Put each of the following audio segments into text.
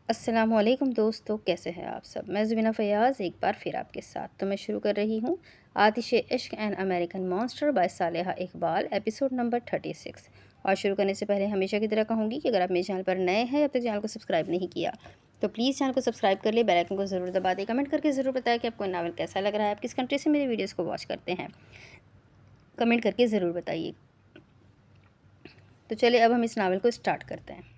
अस्सलाम वालेकुम दोस्तों, कैसे हैं आप सब। मैं ज़ुबीना फ़याज़ एक बार फिर आपके साथ। तो मैं शुरू कर रही हूँ आतिशे इश्क and American monster by Saleha Iqbal, episode number 36। और शुरू करने से पहले हमेशा की तरह कहूँगी कि अगर आप मेरे चैनल पर नए हैं, अब तक चैनल को सब्सक्राइब नहीं किया तो प्लीज़ चैनल को सब्सक्राइब कर ले, बेल आइकन को ज़रूर दबा दें। कमेंट करके ज़रूर बताएं कि आपको नावल कैसा लग रहा है, आप किस कंट्री से मेरे वीडियोज़ को वॉच करते हैं, कमेंट करके ज़रूर बताइए। तो चलिए अब हम इस नावल को स्टार्ट करते हैं।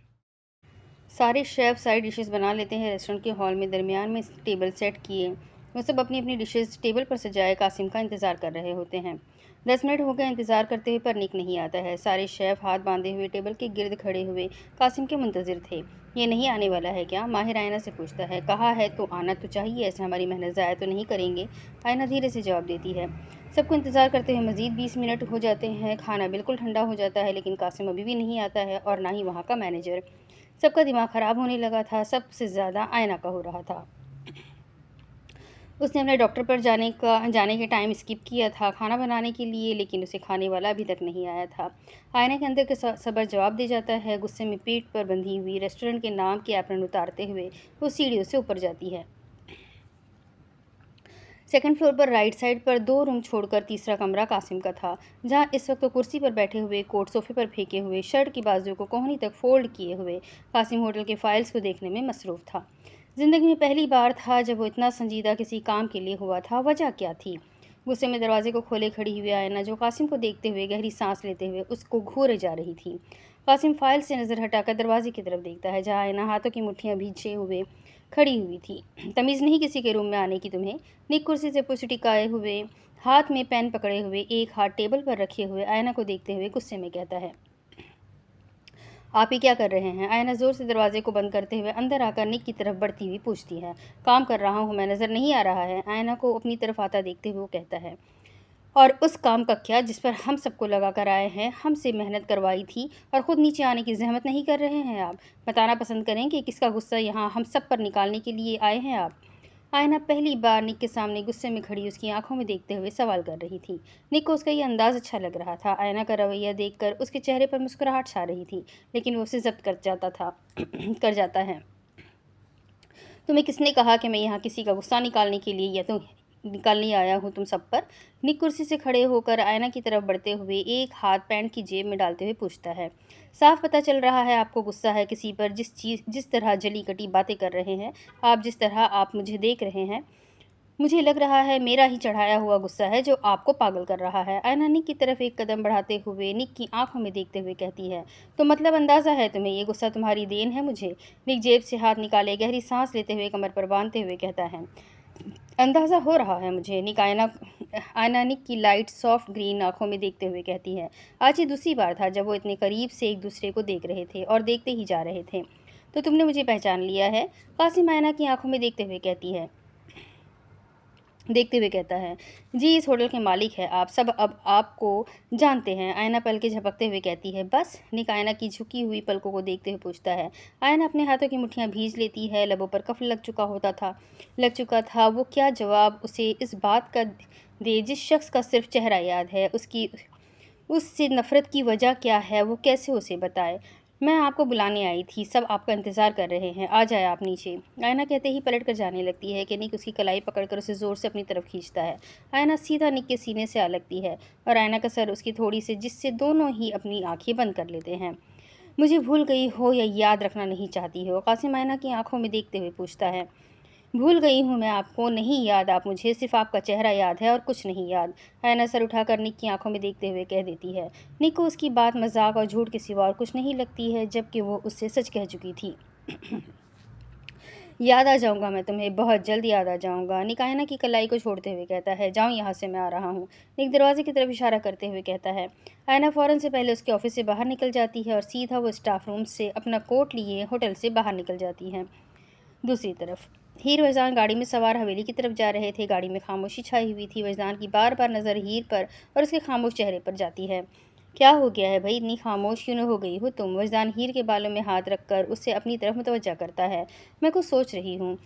सारे शेफ़ सारी डिशेस बना लेते हैं। रेस्टोरेंट के हॉल में दरमियान में टेबल सेट किए वो सब अपनी अपनी डिशेस टेबल पर सजाए कासिम का इंतज़ार कर रहे होते हैं। 10 मिनट हो गए इंतज़ार करते हुए, पर निक नहीं आता है। सारे शेफ़ हाथ बांधे हुए टेबल के गिर्द खड़े हुए कासिम के मुंतज़िर थे। ये नहीं आने वाला है क्या? माहिर आयना से पूछता है। कहा है तो आना तो चाहिए, ऐसे हमारी मेहनत ज़ाया तो नहीं करेंगे। आयना धीरे से जवाब देती है। सबको इंतज़ार करते हुए मज़ीद 20 मिनट हो जाते हैं। खाना बिल्कुल ठंडा हो जाता है, लेकिन कासिम अभी भी नहीं आता है, और ना ही वहाँ का मैनेजर। सबका दिमाग ख़राब होने लगा था। सबसे ज़्यादा आयना का हो रहा था। उसने अपने डॉक्टर पर जाने के टाइम स्किप किया था खाना बनाने के लिए, लेकिन उसे खाने वाला अभी तक नहीं आया था। आयना के अंदर का सब्र जवाब दे जाता है। गुस्से में पीठ पर बंधी हुई रेस्टोरेंट के नाम के एप्रन उतारते हुए वो सीढ़ियों से ऊपर जाती है। सेकंड फ्लोर पर राइट साइड पर 2 रूम छोड़कर तीसरा कमरा कासिम का था, जहां इस वक्त वो कुर्सी पर बैठे हुए, कोट सोफे पर फेंके हुए, शर्ट की बाजुओं को कोहनी तक फोल्ड किए हुए कासिम होटल के फाइल्स को देखने में मसरूफ़ था। ज़िंदगी में पहली बार था जब वो इतना संजीदा किसी काम के लिए हुआ था। वजह क्या थी? गुस्से में दरवाजे को खोले खड़ी हुई आयना, जो कासिम को देखते हुए गहरी सांस लेते हुए उसको घूरे जा रही थी। कासिम फाइल से नज़र हटाकर दरवाजे की तरफ देखता है, जहाँ आयना हाथों की मुट्ठियाँ भींचे हुए खड़ी हुई थी। तमीज़ नहीं किसी के रूम में आने की तुम्हें? निक कुर्सी से पुछ टिकाए हुए, हाथ में पेन पकड़े हुए, एक हाथ टेबल पर रखे हुए आयना को देखते हुए गुस्से में कहता है। आप ही क्या कर रहे हैं? आयना ज़ोर से दरवाजे को बंद करते हुए अंदर आकर निक की तरफ बढ़ती हुई पूछती है। काम कर रहा हूँ मैं, नज़र नहीं आ रहा है? आयना को अपनी तरफ आता देखते हुए वो कहता है। और उस काम का क्या जिस पर हम सबको लगा कर आए हैं, हमसे मेहनत करवाई थी, और ख़ुद नीचे आने की जहमत नहीं कर रहे हैं आप? बताना पसंद करें कि किसका गुस्सा यहाँ हम सब पर निकालने के लिए आए हैं आप? आयना पहली बार निक के सामने गुस्से में खड़ी उसकी आंखों में देखते हुए सवाल कर रही थी। निक को उसका ये अंदाज़ अच्छा लग रहा था। आयना का रवैया देखकर उसके चेहरे पर मुस्कुराहट छा रही थी, लेकिन वो उसे जब्त कर जाता था कर जाता है। तुम्हें किसने कहा कि मैं यहाँ किसी का गुस्सा निकालने के लिए या तो निकालने आया हूँ तुम सब पर? निक कुर्सी से खड़े होकर आयना की तरफ बढ़ते हुए एक हाथ पैंट की जेब में डालते हुए पूछता है। साफ पता चल रहा है आपको गुस्सा है किसी पर। जिस तरह जली कटी बातें कर रहे हैं आप, जिस तरह आप मुझे देख रहे हैं, मुझे लग रहा है मेरा ही चढ़ाया हुआ गुस्सा है जो आपको पागल कर रहा है। आयना निक की तरफ एक कदम बढ़ाते हुए निक की आंखों में देखते हुए कहती है। तो मतलब अंदाज़ा है तुम्हें ये गुस्सा तुम्हारी देन है मुझे? निक जेब से हाथ निकाले गहरी सांस लेते हुए कमर पर बांधते हुए कहता है। अंदाज़ा हो रहा है मुझे। निक आयना निक की लाइट सॉफ्ट ग्रीन आंखों में देखते हुए कहती है। आज ये दूसरी बार था जब वो इतने करीब से एक दूसरे को देख रहे थे और देखते ही जा रहे थे। तो तुमने मुझे पहचान लिया है? कासिम आयना की आंखों में देखते हुए कहता है। जी, इस होटल के मालिक है आप सब, अब आपको जानते हैं। आयना पलकें झपकते हुए कहती है। बस? निक आयना की झुकी हुई पलकों को देखते हुए पूछता है। आयना अपने हाथों की मुट्ठियां भींच लेती है। लबों पर कफ लग चुका था। वो क्या जवाब उसे इस बात का दे जिस शख्स का सिर्फ चेहरा याद है? उससे नफ़रत की वजह क्या है? वो कैसे उसे बताए? मैं आपको बुलाने आई थी, सब आपका इंतज़ार कर रहे हैं, आ जाए आप नीचे। आयना कहते ही पलट कर जाने लगती है कि निक उसकी कलाई पकड़कर उसे ज़ोर से अपनी तरफ खींचता है। आयना सीधा निक के सीने से आ लगती है और आयना का सर उसकी थोड़ी से, जिससे दोनों ही अपनी आंखें बंद कर लेते हैं। मुझे भूल गई हो या याद रखना नहीं चाहती हो? कासिम आयना की आंखों में देखते हुए पूछता है। भूल गई हूँ मैं आपको, नहीं याद आप मुझे, सिर्फ आपका चेहरा याद है और कुछ नहीं याद। आयना सर उठाकर निक की आंखों में देखते हुए कह देती है। निक को उसकी बात मजाक और झूठ के सिवा और कुछ नहीं लगती है, जबकि वो उससे सच कह चुकी थी। याद आ जाऊंगा मैं तुम्हें, बहुत जल्द याद आ जाऊंगा। निक आयना की कलाई को छोड़ते हुए कहता है। जाऊँ यहाँ से, मैं आ रहा हूँ। निक दरवाजे की तरफ इशारा करते हुए कहता है। आयना फ़ौरन से पहले उसके ऑफिस से बाहर निकल जाती है और सीधा वो स्टाफ रूम से अपना कोट लिए होटल से बाहर निकल जाती है। दूसरी तरफ हीर वजदान गाड़ी में सवार हवेली की तरफ जा रहे थे। गाड़ी में खामोशी छाई हुई थी। वजदान की बार बार नज़र हीर पर और उसके खामोश चेहरे पर जाती है। क्या हो गया है भाई, इतनी खामोश क्यों हो गई हो तुम? वजदान हीर के बालों में हाथ रखकर उससे अपनी तरफ मुतवज्जा करता है। मैं कुछ सोच रही हूँ।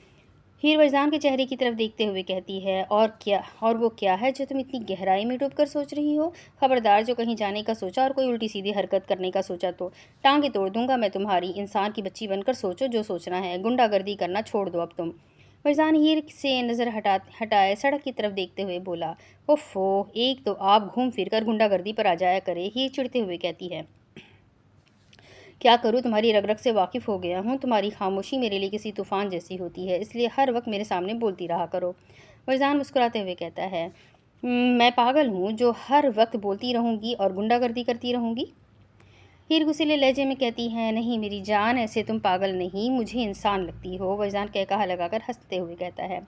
हीर वजदान के चेहरे की तरफ देखते हुए कहती है, और वो क्या है जो तुम इतनी गहराई में डूब कर सोच रही हो? खबरदार, जो कहीं जाने का सोचा और कोई उल्टी सीधी हरकत करने का सोचा तो टांगे तोड़ दूंगा मैं तुम्हारी। इंसान की बच्ची बनकर सोचो जो सोचना है, गुंडागर्दी करना छोड़ दो अब तुम। वजदान हीर से नज़र हटाए सड़क की तरफ देखते हुए बोला, ओफो, एक तो आप घूम फिर कर गुंडागर्दी पर आ जाया करे। हीर चिढ़ते हुए कहती है, क्या करूँ, तुम्हारी रग रग से वाकिफ़ हो गया हूँ। तुम्हारी खामोशी मेरे लिए किसी तूफ़ान जैसी होती है, इसलिए हर वक्त मेरे सामने बोलती रहा करो। वजदान मुस्कुराते हुए कहता है, मैं पागल हूँ जो हर वक्त बोलती रहूँगी और गुंडागर्दी करती रहूँगी? हीर गुस्सैले लहजे में कहती है, नहीं मेरी जान, ऐसे तुम पागल नहीं, मुझे इंसान लगती हो। वजदान कहकहा लगाकर हंसते हुए कहता है,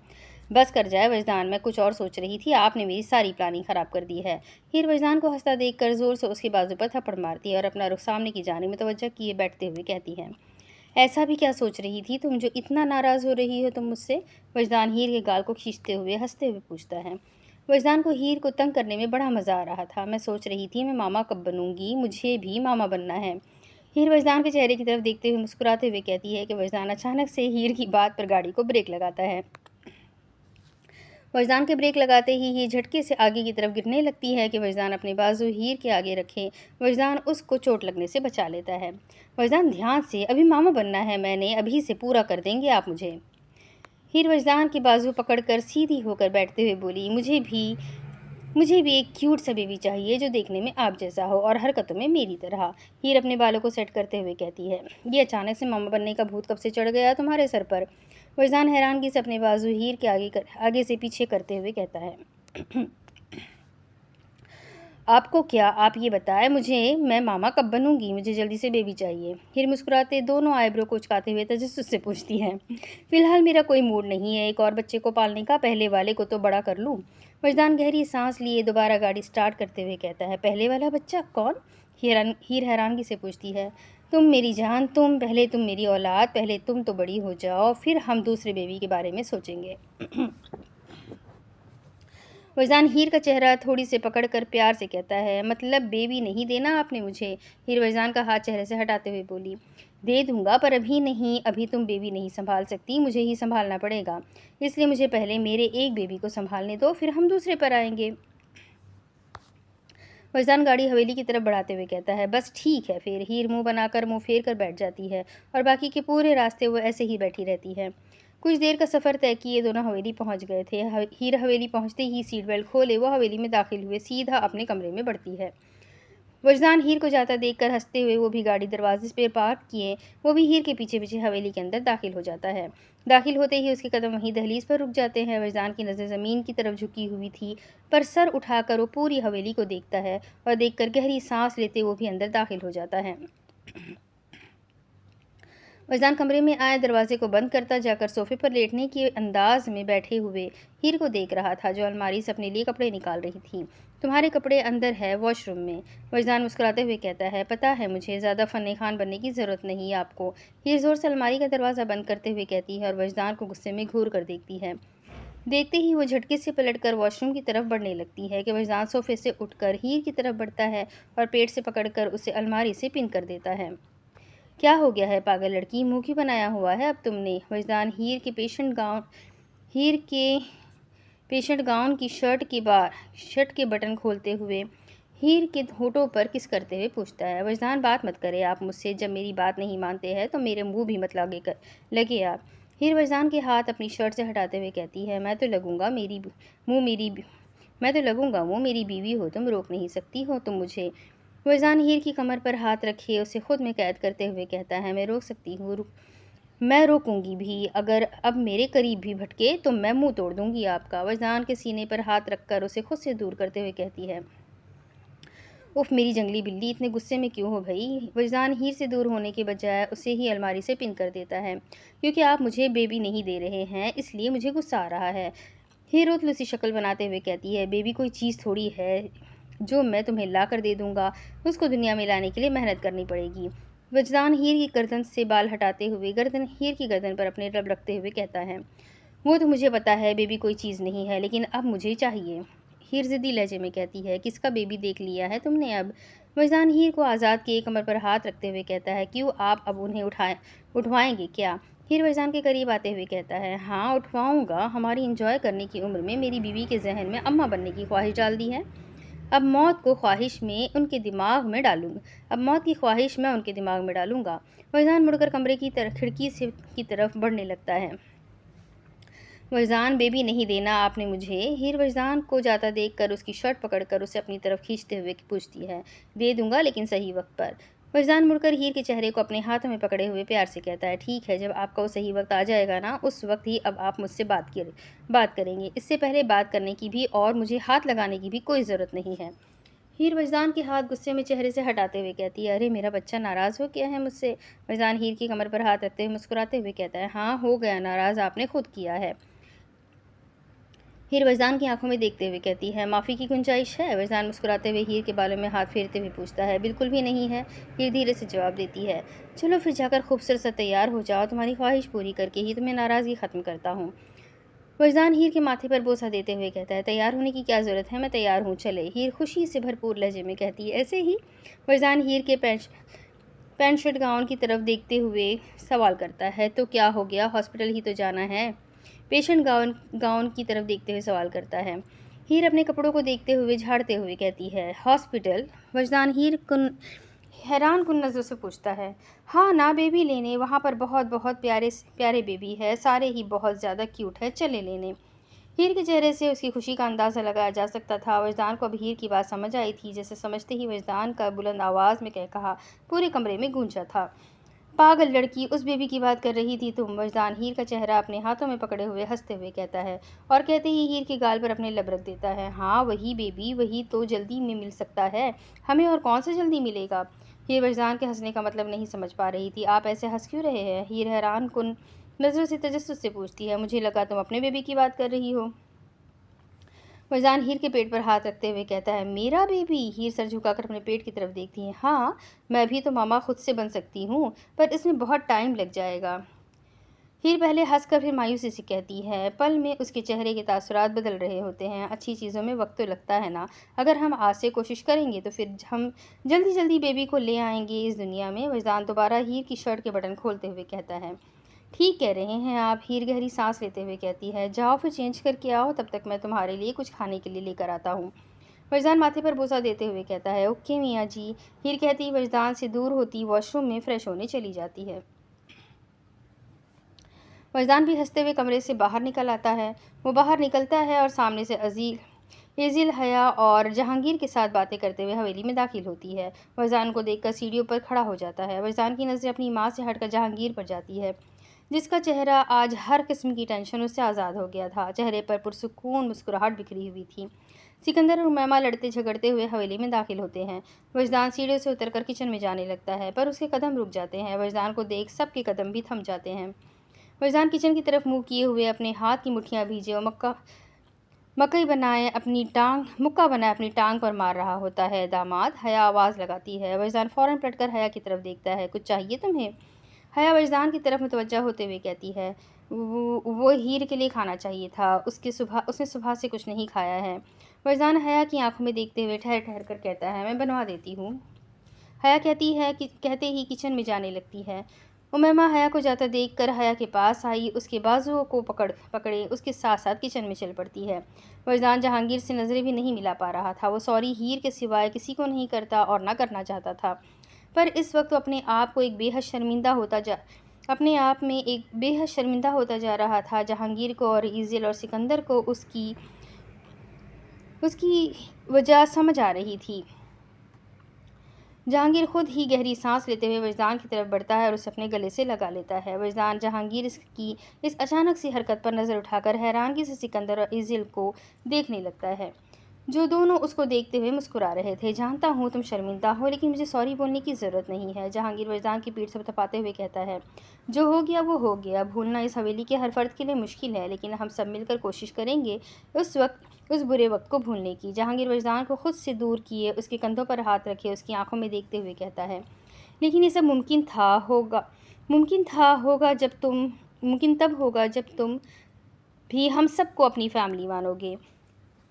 बस कर जाए वजदान, मैं कुछ और सोच रही थी, आपने मेरी सारी प्लानिंग ख़राब कर दी है। हीर वजदान को हंसता देखकर ज़ोर से उसके बाजू पर थप्पड़ मारती है और अपना रुख सामने की जानिब मुतवज्जह किए बैठते हुए कहती है, ऐसा भी क्या सोच रही थी तुम जो इतना नाराज़ हो रही हो तुम मुझसे? वजदान हीर के गाल को खींचते हुए हंसते हुए पूछता है। वजदान को हीर को तंग करने में बड़ा मज़ा आ रहा था। मैं सोच रही थी मैं मामा कब बनूंगी, मुझे भी मामा बनना है। हीर वजदान के चेहरे की तरफ देखते हुए मुस्कुराते हुए कहती है कि वजदान अचानक से हीर की बात पर गाड़ी को ब्रेक लगाता है। वजदान के ब्रेक लगाते ही हीर झटके से आगे की तरफ गिरने लगती है कि वजदान अपने बाजू हीर के आगे रखे। वजदान उसको चोट लगने से बचा लेता है। वजदान, ध्यान से, अभी मामा बनना है मैंने, अभी से पूरा कर देंगे आप मुझे। हीर वजदान की बाजू पकड़कर सीधी होकर बैठते हुए बोली, मुझे भी एक क्यूट सा बेबी चाहिए जो देखने में आप जैसा हो और हरकतों में मेरी तरह। हीर अपने बालों को सेट करते हुए कहती है, ये अचानक से मामा बनने का भूत कब से चढ़ गया तुम्हारे सर पर? वजदान हैरानगी से अपने बाजू हीर के आगे से पीछे करते हुए कहता है, आपको क्या, आप ये बताएं मुझे, मैं मामा कब बनूंगी? मुझे जल्दी से बेबी चाहिए। हीर मुस्कुराते दोनों आईब्रो को उचकाते हुए तजस्सुस से पूछती है, फिलहाल मेरा कोई मूड नहीं है एक और बच्चे को पालने का, पहले वाले को तो बड़ा कर लूँ। वजदान गहरी सांस लिए दोबारा गाड़ी स्टार्ट करते हुए कहता है, पहले वाला बच्चा कौन? हीर हैरानगी से पूछती है, तुम मेरी जान, तुम मेरी औलाद, पहले तुम तो बड़ी हो जाओ, फिर हम दूसरे बेबी के बारे में सोचेंगे। वजदान हीर का चेहरा थोड़ी से पकड़कर प्यार से कहता है, मतलब बेबी नहीं देना आपने मुझे? हीर वजदान का हाथ चेहरे से हटाते हुए बोली, दे दूंगा पर अभी नहीं, अभी तुम बेबी नहीं संभाल सकती, मुझे ही संभालना पड़ेगा, इसलिए मुझे पहले मेरे एक बेबी को संभालने दो, फिर हम दूसरे पर आएंगे। वजदान गाड़ी हवेली की तरफ बढ़ाते हुए कहता है, बस ठीक है फिर। हीर मुंह फेर कर बैठ जाती है और बाकी के पूरे रास्ते वो ऐसे ही बैठी रहती है। कुछ देर का सफ़र तय किए दोनों हवेली पहुंच गए थे। हीर हवेली पहुंचते ही सीट बेल्ट खोले वो हवेली में दाखिल हुए सीधा अपने कमरे में बढ़ती है। वजदान हीर को जाता देखकर हंसते हुए वो भी गाड़ी दरवाजे पर पार्क किए वो भी हीर के पीछे पीछे हवेली के अंदर दाखिल हो जाता है। दाखिल होते ही उसके कदम वहीं दहलीज पर रुक जाते हैं। वजदान की नज़र ज़मीन की तरफ झुकी हुई थी, पर सर उठाकर वो पूरी हवेली को देखता है और देखकर गहरी सांस लेते वो भी अंदर दाखिल हो जाता है। वजदान कमरे में आए दरवाजे को बंद करता जाकर सोफे पर लेटने के अंदाज में बैठे हुए हीर को देख रहा था, जो अलमारी से अपने लिए कपड़े निकाल रही थी। तुम्हारे कपड़े अंदर है, वॉशरूम में। वजदान मुस्कुराते हुए कहता है, पता है मुझे, ज़्यादा फ़न्नी खान बनने की ज़रूरत नहीं है आपको। हीर ज़ोर से अलमारी का दरवाज़ा बंद करते हुए कहती है और वजदान को गुस्से में घूर कर देखती है। देखते ही वो झटके से पलटकर वॉशरूम की तरफ बढ़ने लगती है कि वजदान सोफे से उठकर हीर की तरफ बढ़ता है और पेट से पकड़कर उसे अलमारी से पिन कर देता है। क्या हो गया है पागल लड़की, मुंह क्यों बनाया हुआ है अब तुमने? वजदान हीर के पेशेंट गाउन की शर्ट के बटन खोलते हुए हीर के होठों पर किस करते हुए पूछता है, वजदान बात मत करे आप मुझसे, जब मेरी बात नहीं मानते हैं तो मेरे मुंह भी मत लगे आप। हीर वजदान के हाथ अपनी शर्ट से हटाते हुए कहती है, मैं तो लगूंगा वो मेरी बीवी हो, तुम रोक नहीं सकती हो तुम मुझे। वजदान हीर की कमर पर हाथ रखे उसे खुद में कैद करते हुए कहता है, मैं रोक सकती हूँ, मैं रोकूंगी भी, अगर अब मेरे करीब भी भटके तो मैं मुंह तोड़ दूंगी आपका। वजदान के सीने पर हाथ रखकर उसे खुद से दूर करते हुए कहती है, उफ मेरी जंगली बिल्ली, इतने गुस्से में क्यों हो भई? वजदान हीर से दूर होने के बजाय उसे ही अलमारी से पिन कर देता है, क्योंकि आप मुझे बेबी नहीं दे रहे हैं इसलिए मुझे गुस्सा आ रहा है। हीर उतली सी शक्ल बनाते हुए कहती है, बेबी कोई चीज़ थोड़ी है जो मैं तुम्हें ला कर दे दूंगा, उसको दुनिया में लाने के लिए मेहनत करनी पड़ेगी। वजदान हीर की गर्दन से बाल हटाते हुए हीर की गर्दन पर अपने रब रखते हुए कहता है, वो तो मुझे पता है बेबी कोई चीज़ नहीं है, लेकिन अब मुझे चाहिए। हीर ज़िद्दी लहजे में कहती है, किसका बेबी देख लिया है तुमने अब? وجدان ہیر کو آزاد کیے کمر پر ہاتھ رکھتے ہوئے کہتا ہے، کیوں آپ اب انہیں اٹھوائیں گے کیا؟ ہیر وجدان کے قریب آتے ہوئے کہتا ہے، ہاں اٹھواؤں گا، ہماری انجوائے کرنے کی عمر میں میری بیوی کے ذہن میں اماں بننے کی خواہش ڈال دی ہے، اب موت کی خواہش میں ان کے دماغ میں ڈالوں گا۔ وجدان مڑ کر کمرے کی کھڑکی کی طرف بڑھنے لگتا ہے۔ وجدان، بیبی نہیں دینا آپ نے مجھے؟ ہیر وجدان کو جاتا دیکھ کر اس کی شرٹ پکڑ کر اسے اپنی طرف کھینچتے ہوئے پوچھتی ہے، دے دوں گا لیکن صحیح وقت پر۔ وجدان مڑ کر ہیر کے چہرے کو اپنے ہاتھوں میں پکڑے ہوئے پیار سے کہتا ہے، ٹھیک ہے، جب آپ کا وہ صحیح وقت آ جائے گا نا، اس وقت ہی اب آپ مجھ سے بات کریں گے، اس سے پہلے بات کرنے کی بھی اور مجھے ہاتھ لگانے کی بھی کوئی ضرورت نہیں ہے۔ ہیر وجدان کے ہاتھ غصے میں چہرے سے ہٹاتے ہوئے کہتی ہے، ارے میرا بچہ ناراض ہو گیا ہے مجھ سے؟ وجدان ہیر کی کمر پر ہاتھ رکھتے ہوئے مسکراتے ہوئے کہتا ہے، ہاں ہو گیا ناراض، آپ نے خود کیا ہے۔ ہیر وجدان کی آنکھوں میں دیکھتے ہوئے کہتی ہے، معافی کی گنجائش ہے؟ وجدان مسکراتے ہوئے ہیر کے بالوں میں ہاتھ پھیرتے ہوئے پوچھتا ہے، بالکل بھی نہیں ہے۔ ہیر دھیرے سے جواب دیتی ہے، چلو پھر جا کر خوبصورت سا تیار ہو جاؤ، تمہاری خواہش پوری کر کے ہی تمہیں ناراضگی ختم کرتا ہوں۔ وجدان ہیر کے ماتھے پر بوسہ دیتے ہوئے کہتا ہے، تیار ہونے کی کیا ضرورت ہے، میں تیار ہوں، چلے۔ ہیر خوشی سے بھرپور لہجے میں کہتی ہے، ایسے ہی؟ وجدان ہیر کے پینٹ شرٹ گاؤن کی طرف دیکھتے ہوئے سوال کرتا ہے، تو کیا ہو گیا، ہاسپٹل ہی تو جانا ہے؟ پیشنٹ گاؤن کی طرف دیکھتے ہوئے سوال کرتا ہے۔ ہیر اپنے کپڑوں کو دیکھتے ہوئے جھاڑتے ہوئے کہتی ہے، ہاسپٹل؟ وجدان ہیر حیران کن نظروں سے پوچھتا ہے، ہاں نا، بیبی لینے، وہاں پر بہت بہت پیارے بیبی ہے، سارے ہی بہت زیادہ کیوٹ ہے، چلے لینے۔ ہیر کے چہرے سے اس کی خوشی کا اندازہ لگایا جا سکتا تھا۔ وجدان کو اب ہیر کی بات سمجھ آئی تھی، جیسے سمجھتے ہی وجدان کا بلند آواز میں کہا پورے کمرے میں گونجا تھا، پاگل لڑکی، اس بیبی کی بات کر رہی تھی تم؟ وجدان ہیر کا چہرہ اپنے ہاتھوں میں پکڑے ہوئے ہنستے ہوئے کہتا ہے، اور کہتے ہی ہیر کے گال پر اپنے لب رکھ دیتا ہے، ہاں وہی بیبی، وہی تو جلدی میں مل سکتا ہے ہمیں، اور کون سے جلدی ملے گا؟ ہیر وجدان کے ہنسنے کا مطلب نہیں سمجھ پا رہی تھی، آپ ایسے ہنس کیوں رہے ہیں؟ ہیر حیران کن نظروں سے تجسس سے پوچھتی ہے، مجھے لگا تم اپنے بیبی کی بات کر رہی ہو۔ وجدان ہیر کے پیٹ پر ہاتھ رکھتے ہوئے کہتا ہے، میرا بیبی؟ ہیر سر جھکا کر اپنے پیٹ کی طرف دیکھتی ہے، ہاں میں بھی تو ماما خود سے بن سکتی ہوں، پر اس میں بہت ٹائم لگ جائے گا۔ ہیر پہلے ہنس کر پھر مایوسی سے کہتی ہے، پل میں اس کے چہرے کے تاثرات بدل رہے ہوتے ہیں، اچھی چیزوں میں وقت تو لگتا ہے نا، اگر ہم آج سے کوشش کریں گے تو پھر ہم جلدی جلدی بیبی کو لے آئیں گے اس دنیا میں۔ وجدان دوبارہ ہیر کی شرٹ کے بٹن کھولتے ہوئے کہتا ہے، ٹھیک کہہ رہے ہیں آپ۔ ہیر گہری سانس لیتے ہوئے کہتی ہے، جاؤ پھر چینج کر کے آؤ، تب تک میں تمہارے لیے کچھ کھانے کے لیے لے کر آتا ہوں۔ وجدان ماتھے پر بوسہ دیتے ہوئے کہتا ہے، اوکے میاں جی۔ ہیر کہتی وجدان سے دور ہوتی واش روم میں فریش ہونے چلی جاتی ہے۔ وجدان بھی ہنستے ہوئے کمرے سے باہر نکل آتا ہے۔ وہ باہر نکلتا ہے اور سامنے سے ایزل، حیا اور جہانگیر کے ساتھ باتیں کرتے ہوئے حویلی میں داخل ہوتی ہے۔ وجدان کو دیکھ کر سیڑھیوں پر کھڑا ہو جاتا ہے۔ وجدان کی نظریں اپنی ماں سے ہٹ کر جہانگیر پر جاتی ہے، جس کا چہرہ آج ہر قسم کی ٹینشنوں سے آزاد ہو گیا تھا، چہرے پر پرسکون مسکراہٹ بکھری ہوئی تھی۔ سکندر اور امیمہ لڑتے جھگڑتے ہوئے حویلی میں داخل ہوتے ہیں۔ وجدان سیڑھیوں سے اتر کر کچن میں جانے لگتا ہے، پر اس کے قدم رک جاتے ہیں۔ وجدان کو دیکھ سب کے قدم بھی تھم جاتے ہیں۔ وجدان کچن کی طرف منہ کیے ہوئے اپنے ہاتھ کی مٹھیاں بھیجے اور مکہ بنائے اپنی ٹانگ پر مار رہا ہوتا ہے۔ داماد، حیا آواز لگاتی ہے۔ وجدان فوراً پلٹ کر حیا کی طرف دیکھتا ہے، کچھ چاہیے تمہیں؟ حیا وجدان کی طرف متوجہ ہوتے ہوئے کہتی ہے، وہ ہیر کے لیے کھانا چاہیے تھا، اس نے صبح سے کچھ نہیں کھایا ہے۔ وجدان حیا کی آنکھوں میں دیکھتے ہوئے ٹھہر ٹھہر کر کہتا ہے، میں بنوا دیتی ہوں۔ حیا کہتے ہی کچن میں جانے لگتی ہے۔ امیمہ حیا کو جاتا دیکھ کر حیا کے پاس آئی، اس کے بازوؤں کو پکڑے اس کے ساتھ ساتھ کچن میں چل پڑتی ہے۔ وجدان جہانگیر سے نظریں بھی نہیں ملا پا رہا تھا، وہ سوری ہیر کے سوائے کسی کو نہیں کرتا اور نہ کرنا چاہتا تھا، پر اس وقت وہ اپنے آپ میں ایک بے حد شرمندہ ہوتا جا رہا تھا۔ جہانگیر کو اور ایزل اور سکندر کو اس کی وجہ سمجھ آ رہی تھی۔ جہانگیر خود ہی گہری سانس لیتے ہوئے وجدان کی طرف بڑھتا ہے اور اسے اپنے گلے سے لگا لیتا ہے۔ وجدان جہانگیر کی اس اچانک سی حرکت پر نظر اٹھا کر حیرانگی سے سکندر اور ایزل کو دیکھنے لگتا ہے، جو دونوں اس کو دیکھتے ہوئے مسکرا رہے تھے۔ جانتا ہوں تم شرمندہ ہو، لیکن مجھے سوری بولنے کی ضرورت نہیں ہے۔ جہانگیر وجدان کی پیٹھ تھپاتے ہوئے کہتا ہے، جو ہو گیا وہ ہو گیا، بھولنا اس حویلی کے ہر فرد کے لیے مشکل ہے، لیکن ہم سب مل کر کوشش کریں گے اس برے وقت کو بھولنے کی۔ جہانگیر وجدان کو خود سے دور کیے اس کے کندھوں پر ہاتھ رکھے اس کی آنکھوں میں دیکھتے ہوئے کہتا ہے، لیکن یہ سب ممکن تب ہوگا جب تم بھی ہم سب کو اپنی فیملی مانو گے۔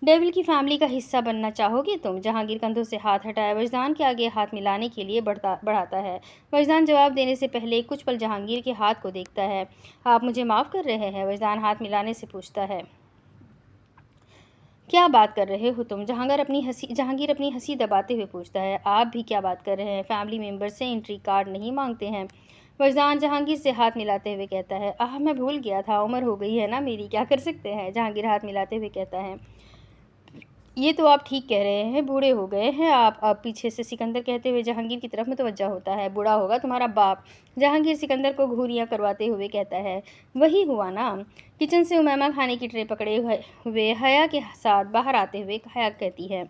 ڈیول کی فیملی کا حصہ بننا چاہو گے تم؟ جہانگیر کندھوں سے ہاتھ ہٹائے وجدان کے آگے ہاتھ ملانے کے لیے بڑھاتا ہے۔ وجدان جواب دینے سے پہلے کچھ پل جہانگیر کے ہاتھ کو دیکھتا ہے۔ آپ مجھے معاف کر رہے ہیں؟ وجدان ہاتھ ملانے سے پوچھتا ہے۔ کیا بات کر رہے ہو تم؟ جہانگیر اپنی ہنسی دباتے ہوئے پوچھتا ہے۔ آپ بھی کیا بات کر رہے ہیں؟ فیملی ممبر سے انٹری کارڈ نہیں مانگتے ہیں؟ وجدان جہانگیر سے ہاتھ ملاتے ہوئے کہتا ہے۔ میں بھول گیا تھا، عمر ہو گئی ہے نا میری، کیا کر سکتے ہیں؟ جہانگیر ہاتھ ملاتے ہوئے کہتا ہے۔ یہ تو آپ ٹھیک کہہ رہے ہیں، بوڑھے ہو گئے ہیں آپ۔ اب پیچھے سے سکندر کہتے ہوئے جہانگیر کی طرف متوجہ ہوتا ہے۔ بوڑھا ہوگا تمہارا باپ؟ جہانگیر سکندر کو گھوریاں کرواتے ہوئے کہتا ہے۔ وہی ہوا نا؟ کچن سے امیمہ کھانے کی ٹرے پکڑے ہوئے حیا کے ساتھ باہر آتے ہوئے حیا کہتی ہے۔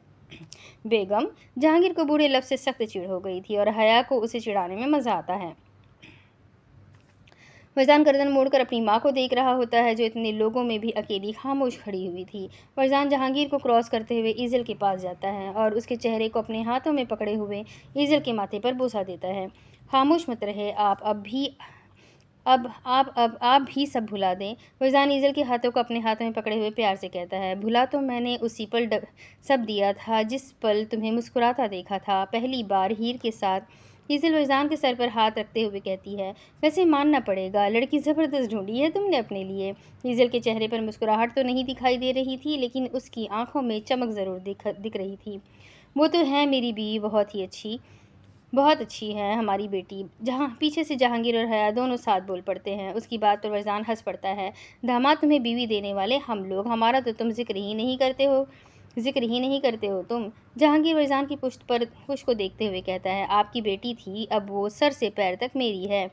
بیگم! جہانگیر کو بوڑھے لفظ سے سخت چڑ ہو گئی تھی اور حیا کو اسے چڑھانے میں مزہ آتا ہے۔ وجدان گردن موڑ کر اپنی ماں کو دیکھ رہا ہوتا ہے جو اتنے لوگوں میں بھی اکیلی خاموش کھڑی ہوئی تھی۔ وجدان جہانگیر کو کراس کرتے ہوئے ایزل کے پاس جاتا ہے اور اس کے چہرے کو اپنے ہاتھوں میں پکڑے ہوئے ایزل کے ماتھے پر بوسہ دیتا ہے۔ خاموش مت رہے آپ آپ بھی سب بھلا دیں۔ وجدان ایزل کے ہاتھوں کو اپنے ہاتھوں میں پکڑے ہوئے پیار سے کہتا ہے۔ بھلا تو میں نے اسی پل سب دیا تھا جس پل تمہیں مسکراتا دیکھا تھا پہلی بار ہیر کے ساتھ۔ ایزل وجدان کے سر پر ہاتھ رکھتے ہوئے کہتی ہے۔ ویسے ماننا پڑے گا، لڑکی زبردست ڈھونڈی ہے تم نے اپنے لیے۔ ایزل کے چہرے پر مسکراہٹ تو نہیں دکھائی دے رہی تھی لیکن اس کی آنکھوں میں چمک ضرور دکھ رہی تھی۔ وہ تو ہے میری بیوی، بہت اچھی ہے ہماری بیٹی۔ پیچھے سے جہانگیر اور حیا دونوں ساتھ بول پڑتے ہیں۔ اس کی بات پر وجدان ہنس پڑتا ہے۔ داماد تمہیں بیوی دینے والے ہم لوگ، ہمارا تو تم ذکر ہی نہیں کرتے ہو تم۔ جہانگیر وجدان کی پشت کو دیکھتے ہوئے کہتا ہے۔ آپ کی بیٹی تھی، اب وہ سر سے پیر تک میری ہے۔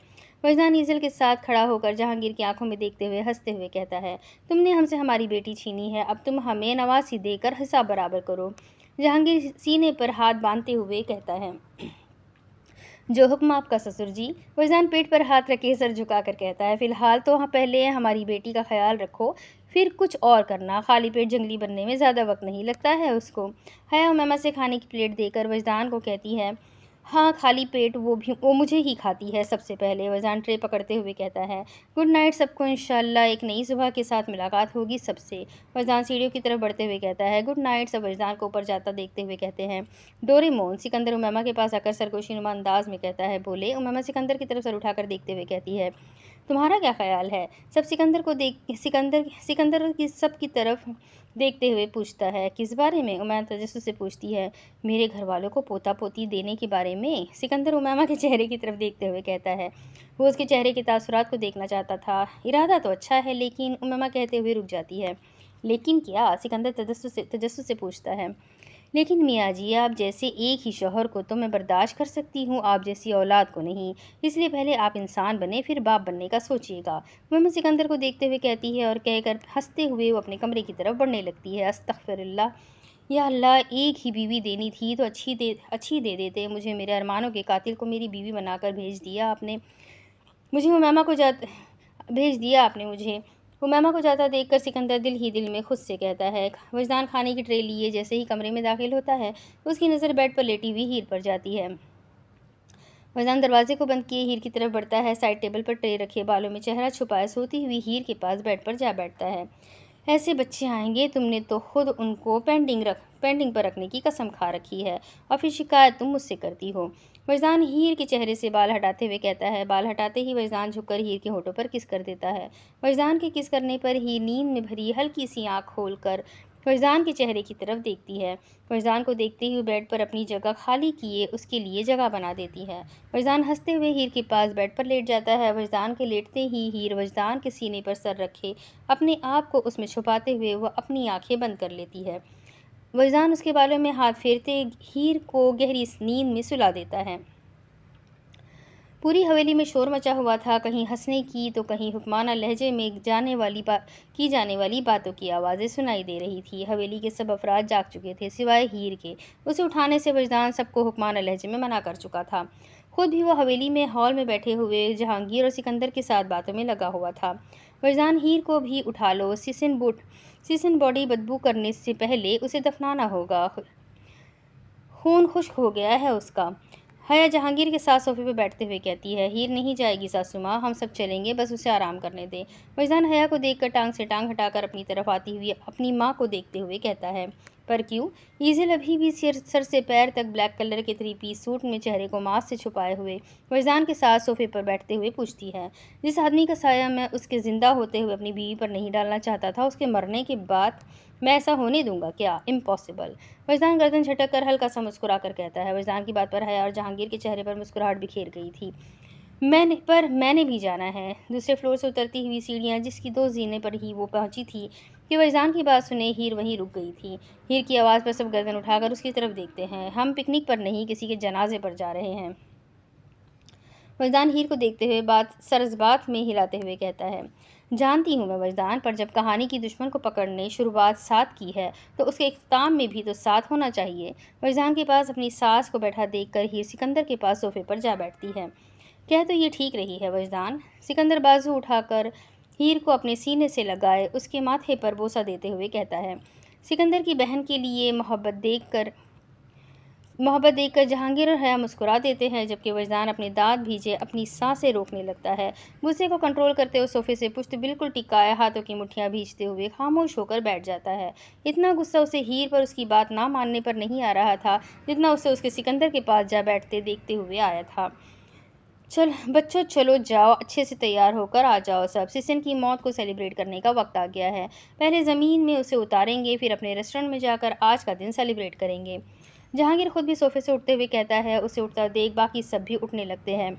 وجدان ایزل کے ساتھ کھڑا ہو کر جہانگیر کی آنکھوں میں دیکھتے ہوئے ہنستے ہوئے کہتا ہے۔ تم نے ہم سے ہماری بیٹی چھینی ہے، اب تم ہمیں نواسی دے کر حساب برابر کرو۔ جہانگیر سینے پر ہاتھ باندھتے ہوئے کہتا ہے۔ جو حکم آپ کا سسر جی۔ وجدان پیٹ پر ہاتھ رکھے سر جھکا کر کہتا ہے۔ فی الحال تو پہلے ہماری بیٹی کا خیال رکھو، پھر کچھ اور کرنا۔ خالی پیٹ جنگلی بننے میں زیادہ وقت نہیں لگتا ہے اس کو۔ حیا امیمہ سے کھانے کی پلیٹ دے کر وجدان کو کہتی ہے۔ ہاں خالی پیٹ وہ مجھے ہی کھاتی ہے سب سے پہلے۔ وجدان ٹرے پکڑتے ہوئے کہتا ہے۔ گڈ نائٹ سب کو، انشاءاللہ ایک نئی صبح کے ساتھ ملاقات ہوگی سب سے۔ وجدان سیڑھیوں کی طرف بڑھتے ہوئے کہتا ہے۔ گڈ نائٹ سب وجدان کو اوپر جاتا دیکھتے ہوئے کہتے ہیں۔ ڈوریمون! سکندر امیمہ کے پاس آ کر سرگوشی نما انداز میں کہتا ہے۔ بولے؟ امیمہ سکندر کی طرف سر اٹھا کر دیکھتے ہوئے کہتی ہے۔ تمہارا کیا خیال ہے؟ سکندر کی سب کی طرف دیکھتے ہوئے پوچھتا ہے۔ کس بارے میں؟ امیمہ تجسس سے پوچھتی ہے۔ میرے گھر والوں کو پوتا پوتی دینے کے بارے میں۔ سکندر امیمہ کے چہرے کی طرف دیکھتے ہوئے کہتا ہے۔ وہ اس کے چہرے کے تاثرات کو دیکھنا چاہتا تھا۔ ارادہ تو اچھا ہے لیکن امیمہ کہتے ہوئے رک جاتی ہے۔ لیکن کیا؟ سکندر تجسس سے پوچھتا ہے۔ لیکن میاں جی، آپ جیسے ایک ہی شوہر کو تو میں برداشت کر سکتی ہوں، آپ جیسی اولاد کو نہیں، اس لیے پہلے آپ انسان بنے پھر باپ بننے کا سوچیے گا۔ امیمہ سکندر کو دیکھتے ہوئے کہتی ہے اور کہہ کر ہنستے ہوئے وہ اپنے کمرے کی طرف بڑھنے لگتی ہے۔ استغفر اللہ! یا اللہ، ایک ہی بیوی دینی تھی تو اچھی دے دیتے، مجھے میرے ارمانوں کے قاتل کو میری بیوی بنا کر بھیج دیا آپ نے مجھے۔ امیمہ کو جاتا دیکھ کر سکندر دل ہی دل میں خود سے کہتا ہے۔ وجدان کھانے کی ٹرے لیے جیسے ہی کمرے میں داخل ہوتا ہے اس کی نظر بیڈ پر لیٹی ہوئی ہیر پر جاتی ہے۔ وجدان دروازے کو بند کیے ہیر کی طرف بڑھتا ہے، سائڈ ٹیبل پر ٹرے رکھے بالوں میں چہرہ چھپائے سوتی ہوئی ہیر کے پاس بیڈ پر جا بیٹھتا ہے۔ ایسے بچے آئیں گے، تم نے تو خود ان کو پینڈنگ پر رکھنے کی قسم کھا رکھی ہے اور پھر شکایت تم مجھ سے کرتی ہو۔ وجدان ہیر کے چہرے سے بال ہٹاتے ہوئے کہتا ہے۔ بال ہٹاتے ہی وجدان جھک کر ہیر کے ہونٹوں پر کس کر دیتا ہے۔ وجدان کے کس کرنے پر ہیر نیند میں بھری ہلکی سی آنکھ کھول کر وجدان کے چہرے کی طرف دیکھتی ہے۔ وجدان کو دیکھتے ہی بیڈ پر اپنی جگہ خالی کیے اس کے لیے جگہ بنا دیتی ہے۔ وجدان ہنستے ہوئے ہیر کے پاس بیڈ پر لیٹ جاتا ہے۔ وجدان کے لیٹتے ہی ہیر وجدان کے سینے پر سر رکھے اپنے آپ کو اس میں چھپاتے ہوئے وہ اپنی آنکھیں بند کر لیتی ہے۔ وجدان اس کے بالوں میں ہاتھ پھیرتے ہیر کو گہری نیند میں سلا دیتا ہے۔ پوری حویلی میں شور مچا ہوا تھا، کہیں ہنسنے کی تو کہیں حکمرانہ لہجے میں کی جانے والی باتوں کی آوازیں سنائی دے رہی تھی۔ حویلی کے سب افراد جاگ چکے تھے سوائے ہیر کے۔ اسے اٹھانے سے وجدان سب کو حکمرانہ لہجے میں منع کر چکا تھا۔ خود بھی وہ حویلی میں ہال میں بیٹھے ہوئے جہانگیر اور سکندر کے ساتھ باتوں میں لگا ہوا تھا۔ وجدان ہیر کو بھی اٹھا لو، سیسن باڈی بدبو کرنے سے پہلے اسے دفنانا ہوگا، خون خشک ہو گیا ہے اس کا۔ حیا جہانگیر کے ساتھ صوفے پہ بیٹھتے ہوئے کہتی ہے، ہیر نہیں جائے گی ساسو ماں، ہم سب چلیں گے، بس اسے آرام کرنے دیں۔ وجدان حیا کو دیکھ کر ٹانگ سے ٹانگ ہٹا کر اپنی طرف آتی ہوئی اپنی ماں کو دیکھتے ہوئے کہتا ہے، پر کیوں؟ ایزل ابھی بھی سر سے پیر تک بلیک کلر کے 3 پیس سوٹ میں چہرے کو ماسک سے چھپائے ہوئے وجدان کے ساتھ صوفے پر بیٹھتے ہوئے پوچھتی ہے، جس آدمی کا سایہ میں اس کے زندہ ہوتے ہوئے اپنی بیوی پر نہیں ڈالنا چاہتا تھا، اس کے مرنے کے بعد میں ایسا ہونے دوں گا کیا؟ امپاسبل۔ وجدان گردن جھٹک کر ہلکا سا مسکرا کر کہتا ہے۔ وجدان کی بات پر حیا اور جہانگیر کے چہرے پر مسکراہٹ بکھیر گئی تھی۔ میں نے بھی جانا ہے۔ دوسرے فلور سے اترتی ہوئی سیڑھیاں جس کی 2 زینے پر ہی وہ پہنچی تھی کہ وجدان کی بات سنے ہیر وہیں رک گئی تھی۔ ہیر کی آواز پر سب گردن اٹھا کر اس کی طرف دیکھتے ہیں۔ ہم پکنک پر نہیں، کسی کے جنازے پر جا رہے ہیں۔ وجدان ہیر کو دیکھتے ہوئے سرزبات میں ہلاتے ہوئے کہتا ہے، جانتی ہوں میں وجدان، پر جب کہانی کی دشمن کو پکڑنے شروعات ساتھ کی ہے تو اس کے اختتام میں بھی تو ساتھ ہونا چاہیے۔ وجدان کے پاس اپنی ساس کو بیٹھا دیکھ کر ہیر سکندر کے پاس صوفے پر جا بیٹھتی ہے۔ کہہ تو یہ ٹھیک رہی ہے وجدان۔ سکندر بازو اٹھا کر ہیر کو اپنے سینے سے لگائے اس کے ماتھے پر بوسہ دیتے ہوئے کہتا ہے۔ سکندر کی بہن کے لیے محبت دیکھ کر جہانگیر اور حیا مسکرا دیتے ہیں، جبکہ وجدان اپنے دانت بھیجے اپنی سانسیں روکنے لگتا ہے۔ غصے کو کنٹرول کرتے ہوئے صوفے سے پشت بالکل ٹکائے ہاتھوں کی مٹھیاں بھیجتے ہوئے خاموش ہو کر بیٹھ جاتا ہے۔ اتنا غصہ اسے ہیر پر اس کی بات نہ ماننے پر نہیں آ رہا تھا جتنا اسے اس کے سکندر کے پاس جا بیٹھتے دیکھتے ہوئے آیا تھا۔ بچوں چلو جاؤ، اچھے سے تیار ہو کر آ جاؤ سب، سسن کی موت کو سیلیبریٹ کرنے کا وقت آ گیا ہے۔ پہلے زمین میں اسے اتاریں گے، پھر اپنے ریسٹورنٹ میں جا کر آج کا دن سیلیبریٹ کریں گے۔ جہانگیر خود بھی صوفے سے اٹھتے ہوئے کہتا ہے۔ اسے اٹھتا دیکھ باقی سب بھی اٹھنے لگتے ہیں۔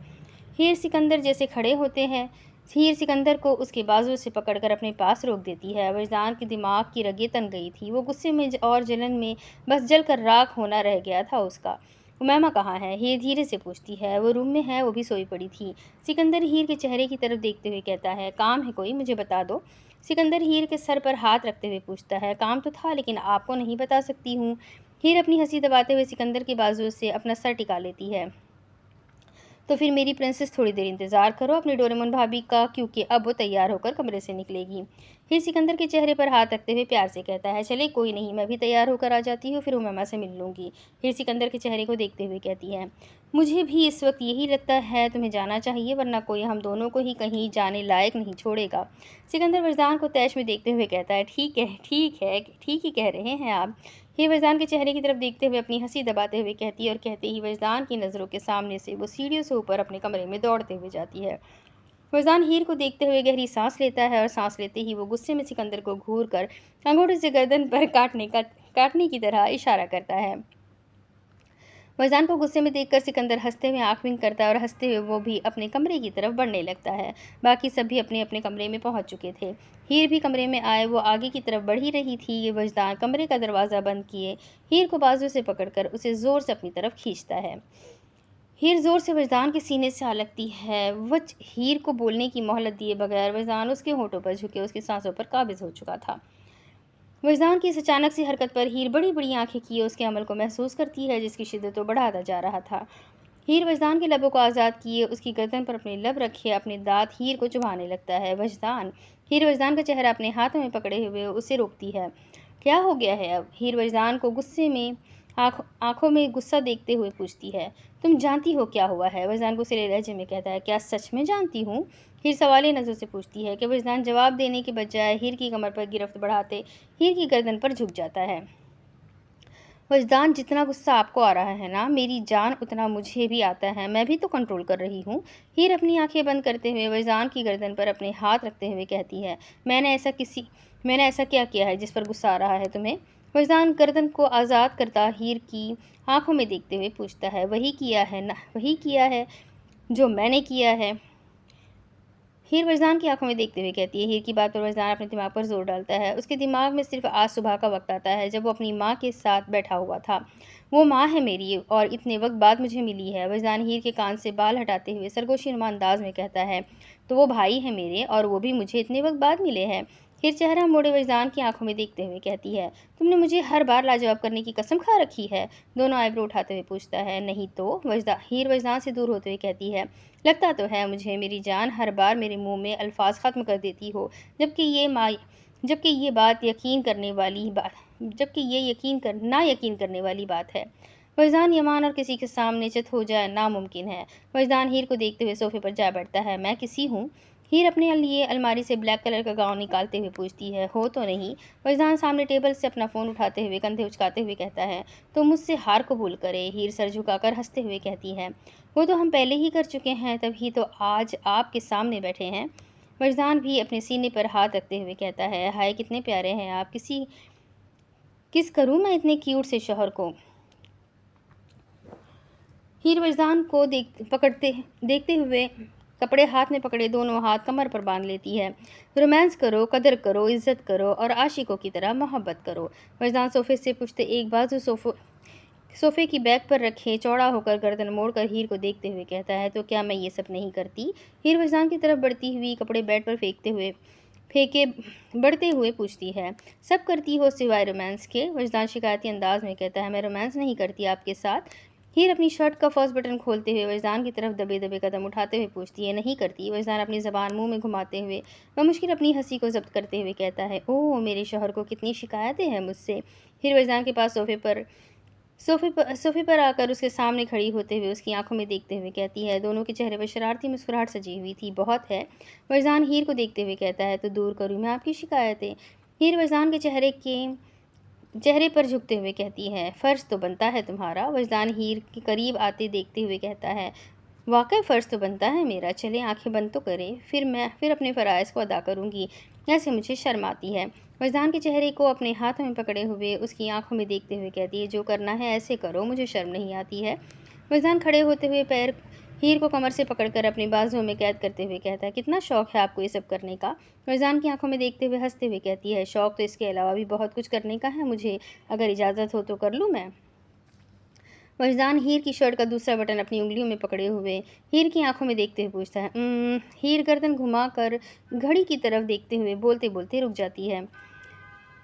ہیر سکندر جیسے کھڑے ہوتے ہیں۔ ہیر سکندر کو اس کے بازو سے پکڑ کر اپنے پاس روک دیتی ہے۔ وجدان کے دماغ کی رگیں تن گئی تھی، وہ غصے میں اور جلن میں بس جل کر راکھ ہونا رہ گیا تھا اس کا۔ امیمہ کہاں ہے؟ ہیر دھیرے سے پوچھتی ہے۔ وہ روم میں ہے، وہ بھی سوئی پڑی تھی۔ سکندر ہیر کے چہرے کی طرف دیکھتے ہوئے کہتا ہے، کام ہے کوئی؟ مجھے بتا دو۔ سکندر ہیر کے سر پر ہاتھ رکھتے ہوئے پوچھتا ہے، کام تو تھا لیکن آپ کو نہیں بتا سکتی ہوں۔ ہیر اپنی ہنسی دباتے ہوئے سکندر کے بازو سے اپنا سر ٹکا لیتی ہے۔ تو پھر میری پرنسس تھوڑی دیر انتظار کرو اپنی ڈوریمون بھابھی کا، کیونکہ اب وہ تیار ہو کر کمرے سے نکلے گی۔ ہیر سکندر کے چہرے پر ہاتھ رکھتے ہوئے پیار سے کہتا ہے، چلے کوئی نہیں، میں بھی تیار ہو کر آ جاتی ہوں، پھر امیمہ سے مل لوں گی۔ ہیر سکندر کے چہرے کو دیکھتے ہوئے کہتی ہے، مجھے بھی اس وقت یہی لگتا ہے، تمہیں جانا چاہیے ورنہ کوئی ہم دونوں کو ہی کہیں جانے لائق نہیں چھوڑے گا۔ سکندر وجدان کو طیش میں دیکھتے ہوئے کہتا ہے، ٹھیک ہی کہہ رہے ہیں آپ۔ ہیر وجدان کے چہرے کی طرف دیکھتے ہوئے اپنی ہنسی دباتے ہوئے کہتی ہے اور کہتے ہی وجدان کی نظروں کے سامنے سے وہ سیڑھیوں سے اوپر اپنے کمرے میں دوڑتے ہوئے جاتی ہے۔ وجدان ہیر کو دیکھتے ہوئے گہری سانس لیتا ہے اور سانس لیتے ہی وہ غصے میں سکندر کو گھور کر انگوٹھے سے گردن پر کاٹنے کی طرح اشارہ کرتا ہے۔ وجدان کو غصے میں دیکھ کر سکندر ہنستے ہوئے آنکھ ونک کرتا ہے اور ہنستے ہوئے وہ بھی اپنے کمرے کی طرف بڑھنے لگتا ہے۔ باقی سب بھی اپنے اپنے کمرے میں پہنچ چکے تھے۔ ہیر بھی کمرے میں آئے، وہ آگے کی طرف بڑھ ہی رہی تھی کہ وجدان کمرے کا دروازہ بند کیے ہیر کو بازو سے پکڑ کر اسے زور سے اپنی طرف کھینچتا ہے۔ ہیر زور سے وجدان کے سینے سے آ لگتی ہے۔ ہیر کو بولنے کی مہلت دیے بغیر وجدان اس کے ہونٹوں پر جھکے اس کی سانسوں پر قابض ہو چکا تھا۔ وجدان کی اس اچانک سی حرکت پر ہیر بڑی بڑی آنکھیں کیے اس کے عمل کو محسوس کرتی ہے جس کی شدت کو بڑھاتا جا رہا تھا۔ ہیر وجدان کے لبوں کو آزاد کیے اس کی گردن پر اپنے لب رکھے اپنے دانت ہیر کو چبھانے لگتا ہے۔ وجدان! ہیر وجدان کا چہرہ اپنے ہاتھوں میں پکڑے ہوئے اسے روکتی ہے۔ کیا ہو گیا ہے اب؟ ہیر وجدان کو غصے میں آنکھوں میں غصہ دیکھتے ہوئے پوچھتی ہے۔ تم جانتی ہو کیا ہوا ہے؟ وجدان غصیلے لہجے میں کہتا ہے، کیا سچ میں جانتی ہوں؟ ہیر سوالیہ نظروں سے پوچھتی ہے کہ وجدان جواب دینے کے بجائے ہیر کی کمر پر گرفت بڑھاتے ہیر کی گردن پر جھک جاتا ہے۔ وجدان، جتنا غصہ آپ کو آ رہا ہے نا میری جان، اتنا مجھے بھی آتا ہے، میں بھی تو کنٹرول کر رہی ہوں۔ ہیر اپنی آنکھیں بند کرتے ہوئے وجدان کی گردن پر اپنے ہاتھ رکھتے ہوئے کہتی ہے، میں نے ایسا کیا کیا ہے جس پر غصہ آ رہا ہے تمہیں؟ وجدان گردن کو آزاد کرتا ہیر کی آنکھوں میں دیکھتے ہوئے پوچھتا ہے، وہی کیا ہے جو میں نے کیا ہے۔ ہیر وجدان کی آنکھوں میں دیکھتے ہوئے کہتی ہے۔ ہیر کی بات پر وجدان اپنے دماغ پر زور ڈالتا ہے۔ اس کے دماغ میں صرف آج صبح کا وقت آتا ہے جب وہ اپنی ماں کے ساتھ بیٹھا ہوا تھا۔ وہ ماں ہے میری اور اتنے وقت بعد مجھے ملی ہے۔ وجدان ہیر کے کان سے بال ہٹاتے ہوئے سرگوشی نما انداز میں کہتا ہے، تو وہ بھائی ہیں میرے اور وہ بھی مجھے اتنے وقت بعد ملے ہیں۔ ہیر چہرہ موڑے وجدان کی آنکھوں میں دیکھتے ہوئے کہتی ہے، تم نے مجھے ہر بار لاجواب کرنے کی قسم کھا رکھی ہے؟ دونوں آئیبرو اٹھاتے ہوئے پوچھتا ہے، نہیں تو؟ ہیر وجدان سے دور ہوتے ہوئے کہتی ہے، لگتا تو ہے مجھے میری جان ہر بار میرے منہ میں الفاظ ختم کر دیتی ہو، جبکہ یہ نہ یقین کرنے والی بات ہے۔ वजदान यमान और किसी के सामने चित हो जाए नामुमकिन है। वजदान हीर को देखते हुए सोफे पर जा बैठता है। मैं किसी हूँ? हीर अपने लिए अलमारी से ब्लैक कलर का गाउन निकालते हुए पूछती है। हो तो नहीं? वजदान सामने टेबल से अपना फ़ोन उठाते हुए कंधे उचकाते हुए कहता है। तो मुझसे हार कबूल करे। हीर सर झुकाकर हंसते हुए कहती है। वो तो हम पहले ही कर चुके हैं, तभी तो आज आपके सामने बैठे हैं। वजदान भी अपने सीने पर हाथ रखते हुए कहता है। हाय कितने प्यारे हैं आप। किस करूँ मैं इतने क्यूट से शौहर को। हीर वजदान को देखते हुए कपड़े हाथ में पकड़े दोनों हाथ कमर पर बांध लेती है। रोमांस करो, कदर करो, इज्जत करो और आशिकों की तरह मोहब्बत करो। वजदान सोफे से पूछते एक बाजू सोफे की बैक पर रखे चौड़ा होकर गर्दन मोड़कर हीर को देखते हुए कहता है। तो क्या मैं ये सब नहीं करती? हीर वजदान की तरफ बढ़ती हुई कपड़े बेड पर फेंके बढ़ते हुए पूछती है। सब करती हो सिवाय रोमांस के। वजदान शिकायती अंदाज में कहता है। मैं रोमांस नहीं करती आपके साथ। हीर अपनी शर्ट का फर्स्ट बटन खोलते हुए वजदान की तरफ दबे दबे कदम उठाते हुए पूछती है। नहीं करती। वजदान अपनी ज़बान मुंह में घुमाते हुए मुश्किल अपनी हंसी को जब्त करते हुए कहता है। ओह मेरे शौहर को कितनी शिकायतें हैं मुझसे। हीर वजदान के पास सोफे पर आकर उसके सामने खड़ी होते हुए उसकी आंखों में देखते हुए कहती है। दोनों के चेहरे पर शरारती मुस्कुराहट सजी हुई थी। बहुत है। वजदान हीर को देखते हुए कहता है। तो दूर करूँ मैं आपकी शिकायतें। हीर वजदान के चेहरे पर झुकते हुए कहती है। फ़र्ज़ तो बनता है तुम्हारा। वजदान हीर के करीब आते देखते हुए कहता है। वाकई फ़र्ज़ तो बनता है मेरा। चले आंखें बंद तो करें, फिर अपने फ़राइज़ को अदा करूँगी। ऐसे मुझे शर्म आती है। वजदान के चेहरे को अपने हाथों में पकड़े हुए उसकी आंखों में देखते हुए कहती है। जो करना है ऐसे करो, मुझे शर्म नहीं आती है। वजदान खड़े होते हुए पैर हीर को कमर से पकड़कर अपनी बाजुओं में कैद करते हुए कहता है। कितना शौक है आपको ये सब करने का? वजदान की आंखों में देखते हुए हंसते हुए कहती है। शौक तो इसके अलावा भी बहुत कुछ करने का है मुझे। अगर इजाज़त हो तो कर लूँ मैं? वजदान हीर की शर्ट का दूसरा बटन अपनी उंगलियों में पकड़े हुए हीर की आंखों में देखते हुए पूछता है। हीर गर्दन घुमाकर घड़ी की तरफ देखते हुए बोलते बोलते रुक जाती है।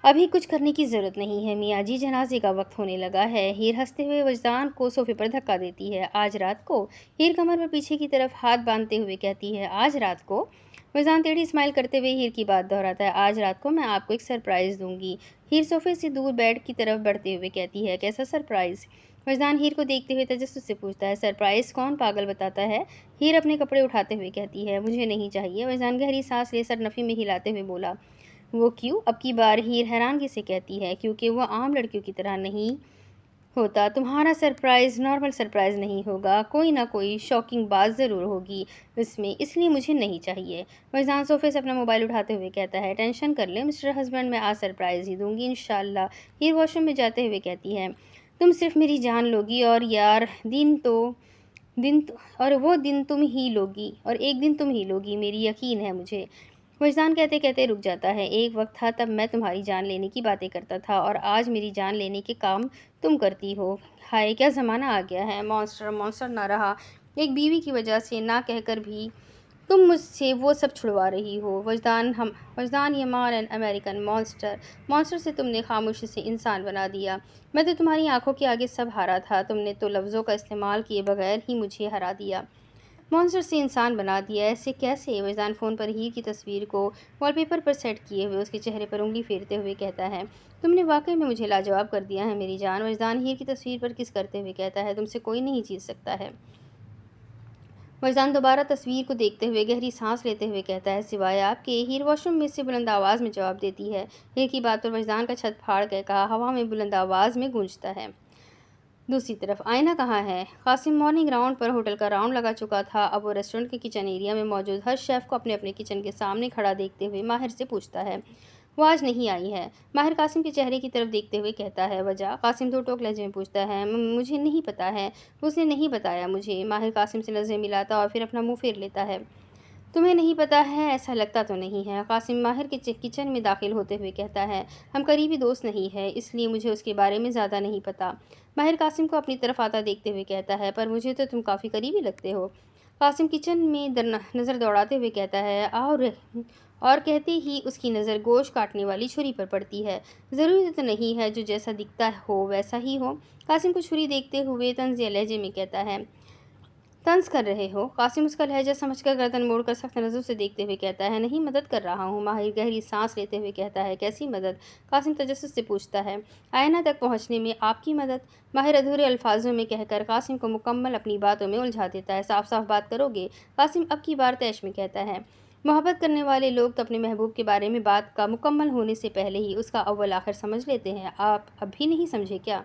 अभी कुछ करने की ज़रूरत नहीं है मियाँ जी, जनाजे का वक्त होने लगा है। हीर हंसते हुए वजदान को सोफे पर धक्का देती है। आज रात को? हीर कमर पर पीछे की तरफ हाथ बांधते हुए कहती है। आज रात को? वजदान टेढ़ी स्माइल करते हुए हीर की बात दोहराता है। आज रात को मैं आपको एक सरप्राइज़ दूंगी। हीर सोफे से दूर बेड की तरफ बढ़ते हुए कहती है। कैसा सरप्राइज़? वजदान हीर को देखते हुए तजस्सुस से पूछता है। सरप्राइज़ कौन पागल बताता है? हीर अपने कपड़े उठाते हुए कहती है। मुझे नहीं चाहिए। वजदान गहरी सांस ले सरनफी में हिलाते हुए बोला। वो क्यों? अब की बार हीर हैरानगी से कहती है। क्योंकि वो आम लड़कियों की तरह नहीं होता। तुम्हारा सरप्राइज़ नॉर्मल सरप्राइज़ नहीं होगा, कोई ना कोई शॉकिंग बात ज़रूर होगी इसमें, इसलिए मुझे नहीं चाहिए। वजदान सोफे से अपना मोबाइल उठाते हुए कहता है। टेंशन कर ले मिस्टर हस्बैंड, मैं आज सरप्राइज़ ही दूंगी इंशाल्लाह। हीर वॉशरूम में जाते हुए कहती है। तुम सिर्फ मेरी जान लोगी और यार और वो दिन तुम ही लोगी और एक दिन तुम ही लोगी, मेरी यकीन है मुझे। वजदान कहते कहते रुक जाता है। एक वक्त था तब मैं तुम्हारी जान लेने की बातें करता था और आज मेरी जान लेने के काम तुम करती हो। हाय क्या ज़माना आ गया है। मॉन्स्टर ना रहा। एक बीवी की वजह से ना कहकर भी तुम मुझसे वो सब छुड़वा रही हो। वजदान यमान एन अमेरिकन मॉन्स्टर से तुमने खामोशी से इंसान बना दिया। मैं तो तुम्हारी आंखों के आगे सब हारा था। तुमने तो लफ्ज़ों का इस्तेमाल किए बगैर ही मुझे हरा दिया। मॉन्स्टर से इंसान बना दिया, ऐसे कैसे? वजदान फ़ोन पर हीर की तस्वीर को वॉलपेपर पर सेट किए हुए उसके चेहरे पर उंगली फेरते हुए कहता है। तुमने वाकई में मुझे लाजवाब कर दिया है मेरी जान। वजदान हीर की तस्वीर पर किस करते हुए कहता है। तुमसे कोई नहीं जीत सकता है। वजदान दोबारा तस्वीर को देखते हुए गहरी सांस लेते हुए कहता है। सिवाय आपके। हीर वॉशरूम में से बुलंद आवाज़ में जवाब देती है। हीर की बात पर वजदान का छत फाड़ कर कहा हवा में बुलंद आवाज़ में गूंजता है। दूसरी तरफ आईना कहाँ है? कासिम मॉर्निंग राउंड पर होटल का राउंड लगा चुका था। अब वो रेस्टोरेंट के किचन एरिया में मौजूद हर शेफ़ को अपने अपने किचन के सामने खड़ा देखते हुए माहिर से पूछता है। वो आज नहीं आई है। माहिर कासिम के चेहरे की तरफ देखते हुए कहता है। वजह? कासिम दो टोक लहजे में पूछता है। मुझे नहीं पता है, उसने नहीं बताया मुझे। माहिर कासिम से नज़रें मिलाता और फिर अपना मुँह फेर लेता है। तुम्हें नहीं पता है? ऐसा लगता तो नहीं है। कासिम माहिर के किचन में दाखिल होते हुए कहता है। हम करीबी दोस्त नहीं है, इसलिए मुझे उसके बारे में ज़्यादा नहीं पता। माहिर कासिम को अपनी तरफ आता देखते हुए कहता है। पर मुझे तो तुम काफ़ी करीबी लगते हो। कासिम किचन में नज़र दौड़ाते हुए कहता है। और कहते ही उसकी नज़र गोश्त काटने वाली छुरी पर पड़ती है। ज़रूरी तो नहीं है जो जैसा दिखता हो वैसा ही हो। कासिम को छुरी देखते हुए तंज़िया लहजे में कहता है। तंज कर रहे हो? कासिम उसका लहजा समझकर गर्दन मोड़कर सख्त नज़रों से देखते हुए कहता है, नहीं, मदद कर रहा हूँ। माहिर गहरी सांस लेते हुए कहता है, कैसी मदद? कासिम तजस्सुस से पूछता है, आयना तक पहुँचने में आपकी मदद। माहिर अधूरे अल्फाजों में कहकर कासिम को मुकम्मल अपनी बातों में उलझा देता है। साफ साफ बात करोगे? कासिम अब की बार तैश में कहता है। मोहब्बत करने वाले लोग तो अपने महबूब के बारे में बात का मुकम्मल होने से पहले ही उसका अव्वल आखिर समझ लेते हैं। आप अभी नहीं समझे क्या?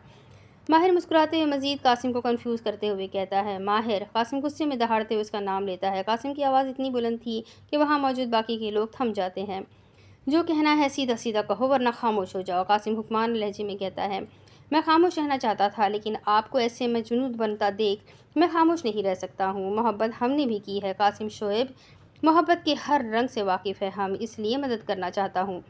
माहिर मुस्कुराते हुए मजीद कासिम को कंफ्यूज करते हुए कहता है, माहिर। कासिम गुस्से में दहाड़ते हुए उसका नाम लेता है। कासिम की आवाज़ इतनी बुलंद थी कि वहाँ मौजूद बाकी के लोग थम जाते हैं। जो कहना है सीधा सीधा कहो वरना खामोश हो जाओ, कासिम हुक्मान लहजे में कहता है। मैं खामोश रहना चाहता था, लेकिन आपको ऐसे मजनून बनता देख मैं खामोश नहीं रह सकता हूँ। मोहब्बत हमने भी की है कासिम शोएब, मोहब्बत के हर रंग से वाकिफ़ है हम, इसलिए मदद करना चाहता हूँ।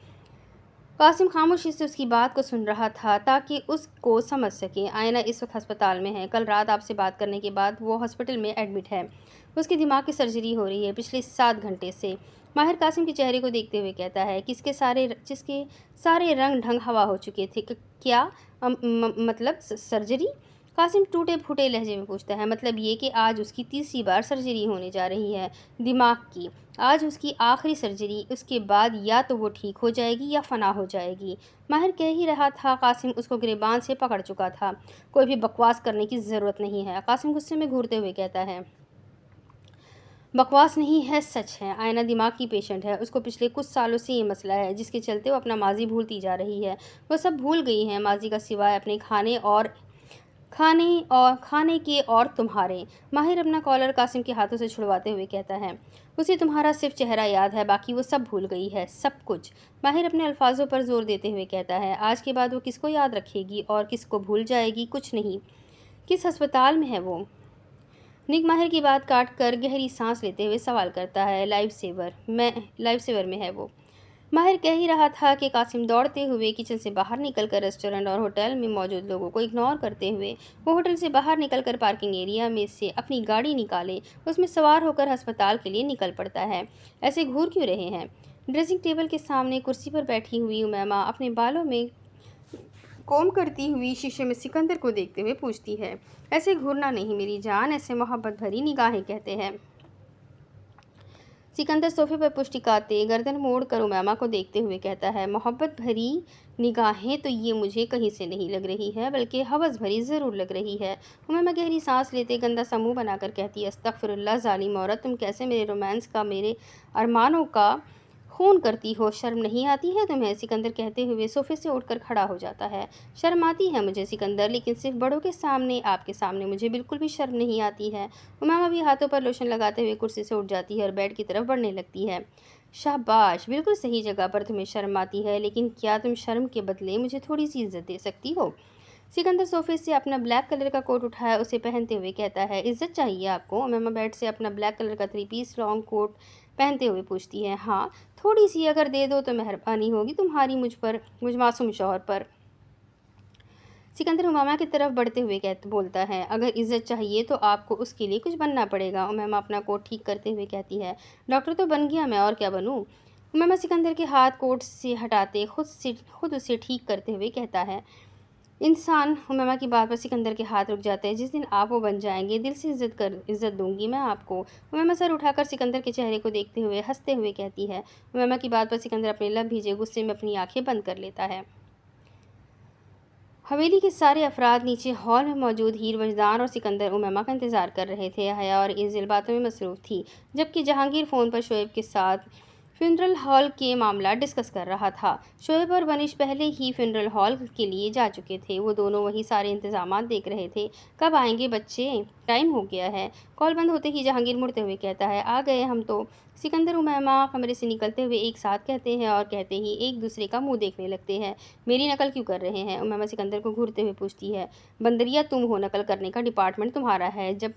कासिम खामोशी से उसकी बात को सुन रहा था ताकि उसको समझ सके। आयना इस वक्त अस्पताल में है। कल रात आपसे बात करने के बाद वो हॉस्पिटल में एडमिट है। उसके दिमाग की सर्जरी हो रही है पिछले 7 घंटे से। माहिर कासिम के चेहरे को देखते हुए कहता है, जिसके सारे रंग ढंग हवा हो चुके थे। क्या मतलब सर्जरी? कासिम टूटे फूटे लहजे में पूछता है, मतलब ये कि आज उसकी तीसरी बार सर्जरी होने जा रही है दिमाग की। आज उसकी आखिरी सर्जरी, उसके बाद या तो वो ठीक हो जाएगी या फना हो जाएगी। माहिर कह ही रहा था, कासिम उसको गिरेबान से पकड़ चुका था। कोई भी बकवास करने की ज़रूरत नहीं है, कासिम गुस्से में घूरते हुए कहता है। बकवास नहीं है, सच है। आयना दिमाग की पेशेंट है। उसको पिछले कुछ सालों से ये मसला है, जिसके चलते वो अपना माजी भूलती जा रही है। वो सब भूल गई है माजी का, सिवाय अपने खाने के और तुम्हारे। माहिर अपना कॉलर कासिम के हाथों से छुड़वाते हुए कहता है, उसे तुम्हारा सिर्फ चेहरा याद है, बाकी वो सब भूल गई है, सब कुछ। माहिर अपने अल्फाजों पर जोर देते हुए कहता है, आज के बाद वो किसको याद रखेगी और किसको भूल जाएगी? कुछ नहीं। किस अस्पताल में है वो? निक माहिर की बात काट कर गहरी सांस लेते हुए सवाल करता है, लाइफ सेवर में है वो। माहिर कह ही रहा था कि कासिम दौड़ते हुए किचन से बाहर निकलकर रेस्टोरेंट और होटल में मौजूद लोगों को इग्नोर करते हुए वो होटल से बाहर निकलकर पार्किंग एरिया में से अपनी गाड़ी निकाले उसमें सवार होकर अस्पताल के लिए निकल पड़ता है। ऐसे घूर क्यों रहे हैं? ड्रेसिंग टेबल के सामने कुर्सी पर बैठी हुई उमैमा अपने बालों में कोम करती हुई शीशे में सिकंदर को देखते हुए पूछती है, ऐसे घूरना नहीं मेरी जान, ऐसे मोहब्बत भरी निगाहें कहते हैं। सिकंदर सोफे पर पुष्टि टिकाते गर्दन मोड़ कर उमैमा को देखते हुए कहता है, मोहब्बत भरी निगाहें तो ये मुझे कहीं से नहीं लग रही है, बल्कि हवस भरी ज़रूर लग रही है। उमैमा गहरी सांस लेते गंदा सा मुँह बनाकर कहती है, अस्तगफिरुल्लाह ज़ालिम औरत, तुम कैसे मेरे रोमांस का, मेरे अरमानों का खून करती हो? शर्म नहीं आती है तुम्हें? सिकंदर कहते हुए सोफे से उठकर खड़ा हो जाता है। शर्म आती है मुझे सिकंदर, लेकिन सिर्फ बड़ों के सामने, आपके सामने मुझे बिल्कुल भी शर्म नहीं आती है। उमामा भी हाथों पर लोशन लगाते हुए कुर्सी से उठ जाती है और बेड की तरफ बढ़ने लगती है। शाबाश, बिल्कुल सही जगह पर तुम्हें शर्म आती है, लेकिन क्या तुम शर्म के बदले मुझे थोड़ी सी इज्जत दे सकती हो? सिकंदर सोफे से अपना ब्लैक कलर का कोट उठाया उसे पहनते हुए कहता है, इज्जत चाहिए आपको? उमैमा बेड से अपना ब्लैक कलर का 3 पीस लॉन्ग कोट पहनते हुए पूछती है, हाँ, थोड़ी सी अगर दे दो तो मेहरबानी होगी तुम्हारी मुझ मासूम शौहर पर। सिकंदर उमामा की तरफ बढ़ते हुए बोलता है, अगर इज्जत चाहिए तो आपको उसके लिए कुछ बनना पड़ेगा। उमामा अपना कोट ठीक करते हुए कहती है, डॉक्टर तो बन गया मैं, और क्या बनूं? उमामा सिकंदर के हाथ कोट से हटाते खुद उसे ठीक करते हुए कहता है, इंसान। उमैमा की बात पर सिकंदर के हाथ रुक जाते हैं, जिस दिन आप वो बन जाएंगे दिल से इज्जत दूंगी मैं आपको। उमैमा सर उठाकर सिकंदर के चेहरे को देखते हुए हंसते हुए कहती है। उमैमा की बात पर सिकंदर अपने लब भीजे गुस्से में अपनी आंखें बंद कर लेता है। हवेली के सारे अफराद नीचे हॉल में मौजूद हीर वजदान और सिकंदर उमैमा का इंतजार कर रहे थे। हया और इज़िल बातों में मसरूफ़ थी, जबकि जहांगीर फ़ोन पर शोएब के साथ फ्यूनरल हॉल के मामला डिस्कस कर रहा था। शोएब और वनिश पहले ही फ्यूनरल हॉल के लिए जा चुके थे। वो दोनों वही सारे इंतजामात देख रहे थे। कब आएंगे बच्चे? टाइम हो गया है। कॉल बंद होते ही जहांगीर मुड़ते हुए कहता है, आ गए हम तो। सिकंदर उमैमा कमरे से निकलते हुए एक साथ कहते हैं और कहते ही एक दूसरे का मुंह देखने लगते हैं। मेरी नकल क्यों कर रहे हैं? उमैमा सिकंदर को घूरते हुए पूछती है। बंदरिया तुम हो, नकल करने का डिपार्टमेंट तुम्हारा है, जब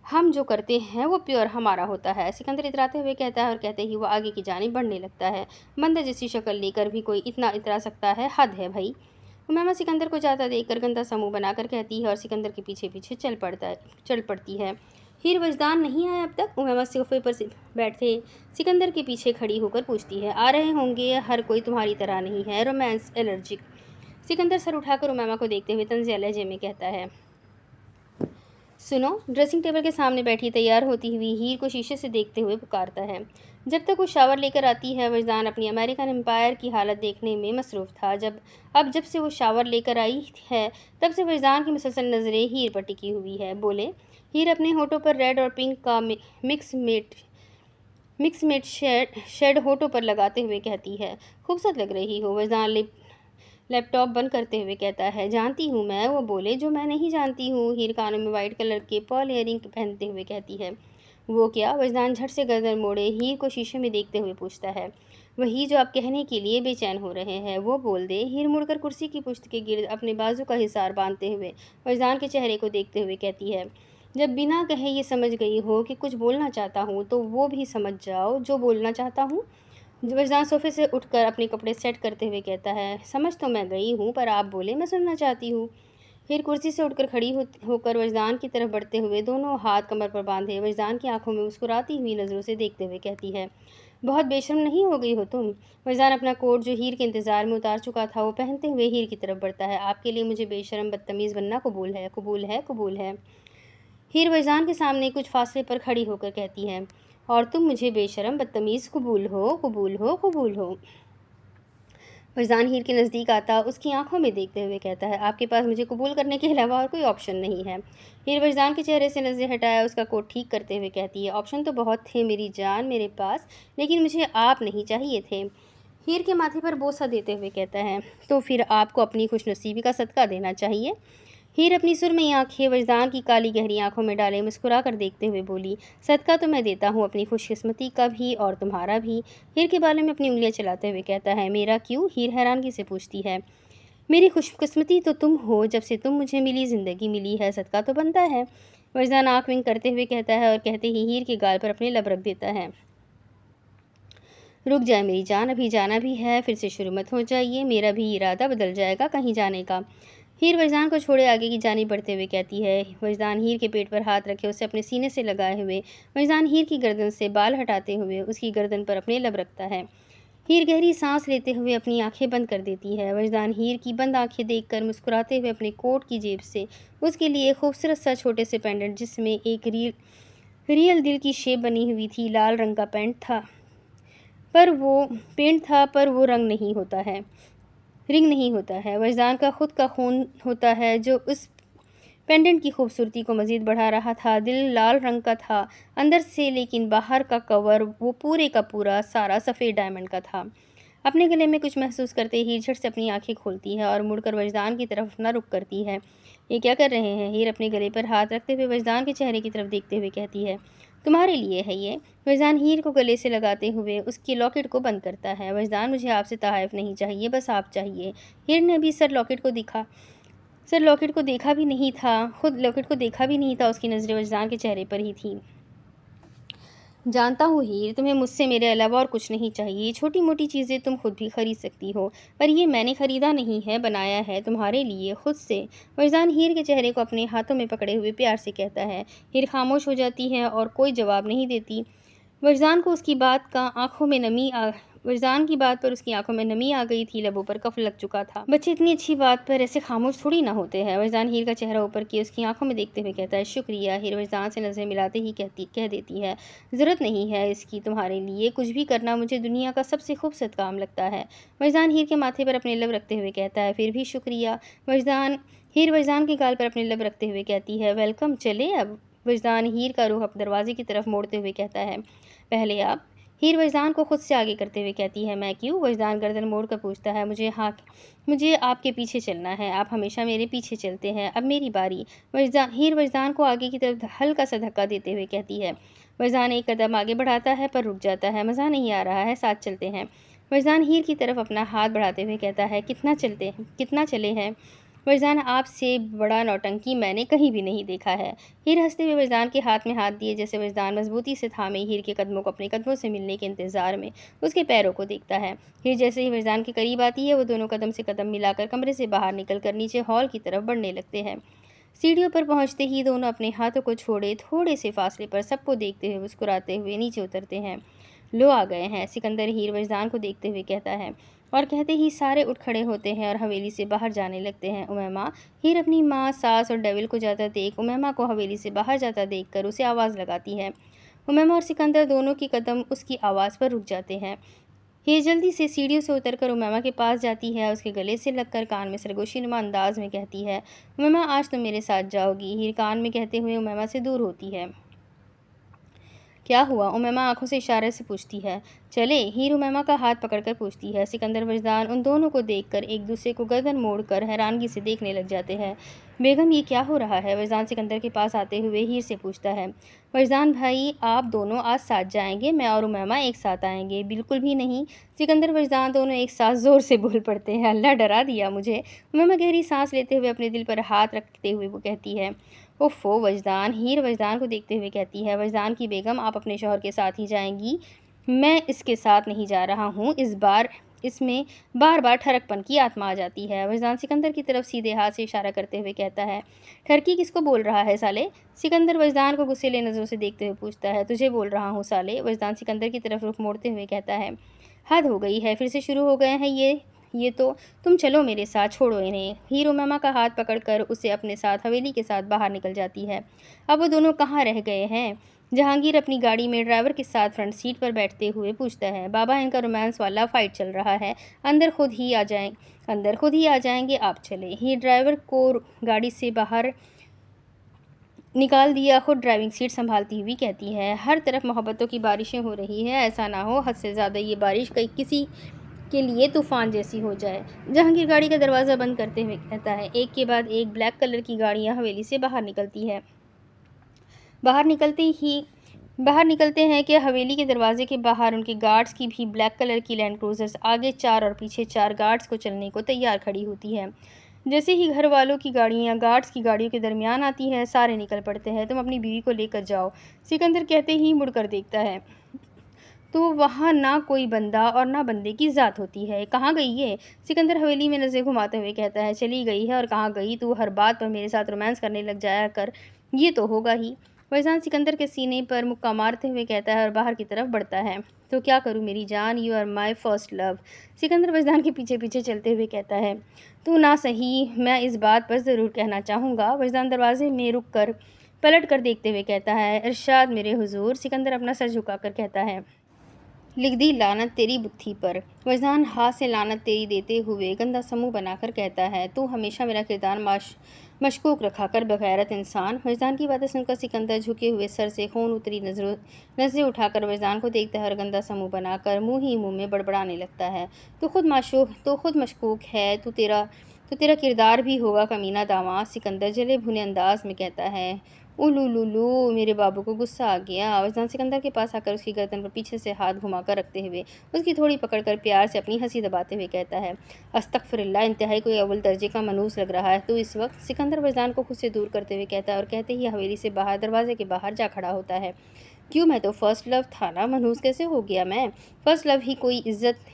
हम जो करते हैं वो प्योर हमारा होता है। सिकंदर इतराते हुए कहता है और कहते ही वो आगे की जानिब बढ़ने लगता है। बंदर जैसी शक्ल लेकर भी कोई इतना इतरा सकता है? हद है भाई। उमैमा सिकंदर को जाता देखकर गंदा सा मुंह बनाकर कहती है और सिकंदर के पीछे पीछे चल पड़ती है। हीर वजदान नहीं आया अब तक? उमैमा सोफे पर बैठे सिकंदर के पीछे खड़ी होकर पूछती है। आ रहे होंगे, हर कोई तुम्हारी तरह नहीं है रोमांस एलर्जिक। सिकंदर सर उठाकर उमैमा को देखते हुए तंज़िया लहजे में कहता है। सुनो, ड्रेसिंग टेबल के सामने बैठी तैयार होती हुई हीर को शीशे से देखते हुए पुकारता है। जब तक वो शावर लेकर आती है, वजदान अपनी अमेरिकन एम्पायर की हालत देखने में मसरूफ़ था। जब से वो शावर लेकर आई है, तब से वजदान की मुसलसल नज़रें हीर पर टिकी हुई है। बोले, हीर अपने होठों पर रेड और पिंक का मिक्स मेट शेड होठों पर लगाते हुए कहती है, खूबसूरत लग रही हो। वजदान लैपटॉप बंद करते हुए कहता है, जानती हूँ मैं। वो बोले, जो मैं नहीं जानती हूँ। हीर कानों में वाइट कलर के पर्ल इयरिंग पहनते हुए कहती है, वो क्या? वजदान झट से गर्दन मोड़े हीर को शीशे में देखते हुए पूछता है, वही जो आप कहने के लिए बेचैन हो रहे हैं, वो बोल दे। हीर मुड़कर कुर्सी की पुश्त के गिर्द अपने बाजू का हिसार बांधते हुए वजदान के चेहरे को देखते हुए कहती है, जब बिना कहे ये समझ गई हो कि कुछ बोलना चाहता हूँ, तो वो भी समझ जाओ जो बोलना चाहता हूँ। वजदान सोफे से उठकर अपने कपड़े सेट करते हुए कहता है, समझ तो मैं गई हूँ, पर आप बोले, मैं सुनना चाहती हूँ। फिर कुर्सी से उठकर खड़ी होकर वजदान की तरफ बढ़ते हुए दोनों हाथ कमर पर बांधे वजदान की आंखों में मुस्कुराती हुई नज़रों से देखते हुए कहती है, बहुत बेशर्म नहीं हो गई हो तुम? वजदान अपना कोट जो हीर के इंतज़ार में उतार चुका था, वो पहनते हुए हीर की तरफ बढ़ता है। आपके लिए मुझे बेशर्म बदतमीज़ बनना कबूल है, कबूल है, कबूल है। हीर वजदान के सामने कुछ फासले पर खड़ी होकर कहती है, और तुम मुझे बेशर्म बदतमीज़ कबूल हो, कबूल हो, कबूल हो। वजदान हीर के नज़दीक आता उसकी आंखों में देखते हुए कहता है, आपके पास मुझे कबूल करने के अलावा और कोई ऑप्शन नहीं है। हीर वजदान के चेहरे से नज़रें हटाया उसका कोट ठीक करते हुए कहती है, ऑप्शन तो बहुत थे मेरी जान मेरे पास, लेकिन मुझे आप नहीं चाहिए थे। हीर के माथे पर बोसा देते हुए कहता है, तो फिर आपको अपनी खुशनसीबी का सदका देना चाहिए। हीर अपनी सुरमई आंखें वजदान की काली गहरी आंखों में डाले मुस्कुरा कर देखते हुए बोली, सदका तो मैं देता हूँ अपनी खुशकिस्मती का भी और तुम्हारा भी। हीर के बाले में अपनी उंगलियां चलाते हुए कहता है, मेरा क्यों? हीर हैरानगी से पूछती है, मेरी खुशकिस्मती तो तुम हो, जब से तुम मुझे मिली ज़िंदगी मिली है, सदका तो बनता है। वजदान आँख विंग करते हुए कहता है और कहते ही हीर के गाल पर अपने लब रख देता है, रुक जाए मेरी जान, अभी जाना भी है, फिर से शुरू मत हो जाइए, मेरा भी इरादा बदल जाएगा कहीं जाने का। हीर वजदान को छोड़े आगे की जानिब बढ़ते हुए कहती है। वजदान हीर के पेट पर हाथ रखे उसे अपने सीने से लगाए हुए वजदान हीर की गर्दन से बाल हटाते हुए उसकी गर्दन पर अपने लब रखता है। हीर गहरी सांस लेते हुए अपनी आंखें बंद कर देती है। वजदान हीर की बंद आंखें देखकर मुस्कुराते हुए अपने कोट की जेब से उसके लिए खूबसूरत सा छोटे से पेंडेंट, जिसमें एक रियल दिल की शेप बनी हुई थी, लाल रंग का पर वो रंग नहीं होता है, रिंग नहीं होता है, वजदान का खुद का खून होता है जो उस पेंडेंट की खूबसूरती को मज़ीद बढ़ा रहा था। दिल लाल रंग का था अंदर से, लेकिन बाहर का कवर वो पूरे का पूरा सारा सफ़ेद डायमंड का था। अपने गले में कुछ महसूस करते ही झट से अपनी आंखें खोलती है और मुड़कर वजदान की तरफ अपना रुख करती है। ये क्या कर रहे हैं? हीर अपने गले पर हाथ रखते हुए वजदान के चेहरे की तरफ देखते हुए कहती है, तुम्हारे लिए है ये। वजदान हीर को गले से लगाते हुए उसकी लॉकेट को बंद करता है। वजदान, मुझे आपसे तहाइफ नहीं चाहिए, बस आप चाहिए। हीर ने अभी सर लॉकेट को देखा भी नहीं था, खुद लॉकेट को देखा भी नहीं था, उसकी नज़रें वजदान के चेहरे पर ही थी। जानता हूँ हीर, तुम्हें मुझसे मेरे अलावा और कुछ नहीं चाहिए। छोटी मोटी चीज़ें तुम खुद भी खरीद सकती हो, पर ये मैंने ख़रीदा नहीं है, बनाया है तुम्हारे लिए खुद से। वजदान हीर के चेहरे को अपने हाथों में पकड़े हुए प्यार से कहता है। हीर खामोश हो जाती है और कोई जवाब नहीं देती। वजदान की बात पर उसकी आंखों में नमी आ गई थी, लबों पर कफ लग चुका था। बच्चे इतनी अच्छी बात पर ऐसे खामोश थोड़ी ना होते हैं। वजदान हीर का चेहरा ऊपर किए उसकी आंखों में देखते हुए कहता है, शुक्रिया। हीर वजदान से नज़रें मिलाते ही कह देती है, ज़रूरत नहीं है इसकी, तुम्हारे लिए कुछ भी करना मुझे दुनिया का सबसे खूबसूरत काम लगता है। वजदान हीर के माथे पर अपने लब रखते हुए कहता है, फिर भी शुक्रिया। हीर वजदान के गाल पर अपने लब रखते हुए कहती है, वेलकम, चले अब। वजदान हीर का रुख दरवाजे की तरफ मोड़ते हुए कहता है, पहले आप। हीर वजदान को खुद से आगे करते हुए कहती है, मैं क्यों? वजदान गर्दन मोड़ कर पूछता है, मुझे आपके पीछे चलना है, आप हमेशा मेरे पीछे चलते हैं, अब मेरी बारी। हीर वजदान को आगे की तरफ हल्का सा धक्का देते हुए कहती है। वजदान एक कदम आगे बढ़ाता है पर रुक जाता है, मज़ा नहीं आ रहा है, साथ चलते हैं। वजदान हीर की तरफ अपना हाथ बढ़ाते हुए कहता है, कितना चले हैं? वजदान, आपसे बड़ा नौटंकी मैंने कहीं भी नहीं देखा है। हीर हंसते हुए वजदान के हाथ में हाथ दिए जैसे वजदान मजबूती से थामे हीर के कदमों को अपने कदमों से मिलने के इंतजार में उसके पैरों को देखता है। हीर जैसे ही वजदान के करीब आती है, वो दोनों कदम से कदम मिलाकर कमरे से बाहर निकलकर नीचे हॉल की तरफ बढ़ने लगते हैं। सीढ़ियों पर पहुंचते ही दोनों अपने हाथों को छोड़े थोड़े से फासले पर सबको देखते हुए मुस्कुराते हुए नीचे उतरते हैं। لو آ گئے ہیں، سکندر ہیر وجدان کو دیکھتے ہوئے کہتا ہے، اور کہتے ہی سارے اٹھ کھڑے ہوتے ہیں اور حویلی سے باہر جانے لگتے ہیں۔ امیمہ ہیر اپنی ماں، ساس اور ڈیول کو جاتا دیکھ امیمہ کو حویلی سے باہر جاتا دیکھ کر اسے آواز لگاتی ہے۔ امیمہ اور سکندر دونوں کی قدم اس کی آواز پر رک جاتے ہیں۔ ہیر جلدی سے سیڑھیوں سے اتر کر امیمہ کے پاس جاتی ہے، اس کے گلے سے لگ کر کان میں سرگوشی نما انداز میں کہتی ہے، امیمہ آج تم میرے ساتھ جاؤ گی۔ ہیر کان میں کہتے ہوئے امیمہ سے دور ہوتی ہے۔ کیا ہوا؟ امیمہ آنکھوں سے اشارے سے پوچھتی ہے۔ چلے؟ ہیر امیمہ کا ہاتھ پکڑ کر پوچھتی ہے۔ سکندر وجدان ان دونوں کو دیکھ کر ایک دوسرے کو گردن موڑ کر حیرانگی سے دیکھنے لگ جاتے ہیں۔ بیگم یہ کیا ہو رہا ہے؟ وجدان سکندر کے پاس آتے ہوئے ہیر سے پوچھتا ہے۔ وجدان بھائی آپ دونوں آج ساتھ جائیں گے، میں اور امیمہ ایک ساتھ آئیں گے؟ بالکل بھی نہیں۔ سکندر وجدان دونوں ایک ساتھ زور سے بول پڑتے ہیں۔ اللہ ڈرا دیا مجھے۔ امیمہ گہری سانس لیتے ہوئے اپنے دل پر ہاتھ رکھتے ہوئے وہ کہتی ہے، اوفو وجدان۔ ہیر وجدان کو دیکھتے ہوئے کہتی ہے، وجدان کی بیگم آپ اپنے شوہر کے ساتھ ہی جائیں گی، میں اس کے ساتھ نہیں جا رہا ہوں۔ اس میں بار بار ٹھڑک پن کی آتما آ جاتی ہے۔ وجدان سکندر کی طرف سیدھے ہاتھ سے اشارہ کرتے ہوئے کہتا ہے، ٹھڑکی کس کو بول رہا ہے سالے؟ سکندر وجدان کو غصیلے نظروں سے دیکھتے ہوئے پوچھتا ہے، تجھے بول رہا ہوں سالے۔ وجدان سکندر کی طرف رخ موڑتے ہوئے کہتا ہے، حد ہو گئی ہے، پھر سے شروع ہو گئے ہیں یہ تو تم چلو میرے ساتھ، چھوڑو انہیں۔ ہیر امیمہ کا ہاتھ پکڑ کر اسے اپنے ساتھ حویلی کے ساتھ باہر نکل جاتی ہے۔ اب وہ دونوں کہاں رہ گئے ہیں؟ جہانگیر اپنی گاڑی میں ڈرائیور کے ساتھ فرنٹ سیٹ پر بیٹھتے ہوئے پوچھتا ہے، بابا ان کا رومانس والا فائٹ چل رہا ہے، اندر خود ہی آ جائیں گے، آپ چلیں۔ ہیر ڈرائیور کو گاڑی سے باہر نکال دیا، خود ڈرائیونگ سیٹ سنبھالتی ہوئی کہتی ہے، ہر طرف محبتوں کی بارشیں ہو رہی ہیں، ایسا نہ ہو حد سے زیادہ یہ بارش کسی کے لیے طوفان جیسی ہو جائے۔ جہانگیر گاڑی کا دروازہ بند کرتے ہوئے کہتا ہے، ایک کے بعد ایک بلیک کلر کی گاڑیاں حویلی سے باہر نکلتی ہیں۔ باہر نکلتے ہیں کہ حویلی کے دروازے کے باہر ان کے گارڈز کی بھی بلیک کلر کی لینڈ کروزرز آگے 4 اور پیچھے 4 گارڈز کو چلنے کو تیار کھڑی ہوتی ہے۔ جیسے ہی گھر والوں کی گاڑیاں گارڈز کی گاڑیوں کے درمیان آتی ہیں، سارے نکل پڑتے ہیں، تم اپنی بیوی کو لے کر جاؤ۔ سکندر کہتے ہی مڑ کر دیکھتا ہے تو وہاں نہ کوئی بندہ اور نہ بندے کی ذات ہوتی ہے۔ کہاں گئی یہ؟ سکندر حویلی میں نظریں گھماتے ہوئے کہتا ہے، چلی گئی ہے اور کہاں گئی؟ تو ہر بات پر میرے ساتھ رومانس کرنے لگ جایا کر، یہ تو ہوگا ہی۔ وجدان سکندر کے سینے پر مکہ مارتے ہوئے کہتا ہے اور باہر کی طرف بڑھتا ہے، تو کیا کروں میری جان، یو آر مائی فرسٹ لو۔ سکندر وجدان کے پیچھے پیچھے چلتے ہوئے کہتا ہے، تو نہ صحیح، میں اس بات پر ضرور کہنا چاہوں گا۔ وجدان دروازے میں رک کر پلٹ کر دیکھتے ہوئے کہتا ہے، ارشاد میرے حضور۔ سکندر اپنا سر جھکا کر کہتا ہے، لکھ دی لعنت تیری بتھی پر۔ وجدان ہاتھ سے لعنت تیری دیتے ہوئے گندا سا منہ بنا کر کہتا ہے، تو ہمیشہ میرا کردار مشکوک رکھا کر بغیرت انسان۔ وجدان کی باتیں سن کر سکندر جھکے ہوئے سر سے خون اتری نظریں اٹھا کر وجدان کو دیکھتا ہے اور گندا سا منہ بنا کر منہ ہی منہ میں بڑبڑانے لگتا ہے، تو خود مشکوک ہے، تو تیرا کردار بھی ہوگا کمینہ داماد۔ سکندر جلے بھنے انداز میں کہتا ہے، اولولولو، میرے بابو کو غصہ آ گیا۔ وجدان سکندر کے پاس آ کر اس کی گردن پر پیچھے سے ہاتھ گھما کر رکھتے ہوئے اس کی تھوڑی پکڑ کر پیار سے اپنی ہنسی دباتے ہوئے کہتا ہے، استغفر اللہ، انتہائی کوئی اول درجے کا منحوس لگ رہا ہے تو اس وقت۔ سکندر وجدان کو خود سے دور کرتے ہوئے کہتا ہے اور کہتے ہی حویلی سے باہر دروازے کے باہر جا کھڑا ہوتا ہے، کیوں، میں تو فرسٹ لو تھا نا، منحوس کیسے ہو گیا میں؟ فرسٹ لو ہی کوئی عزت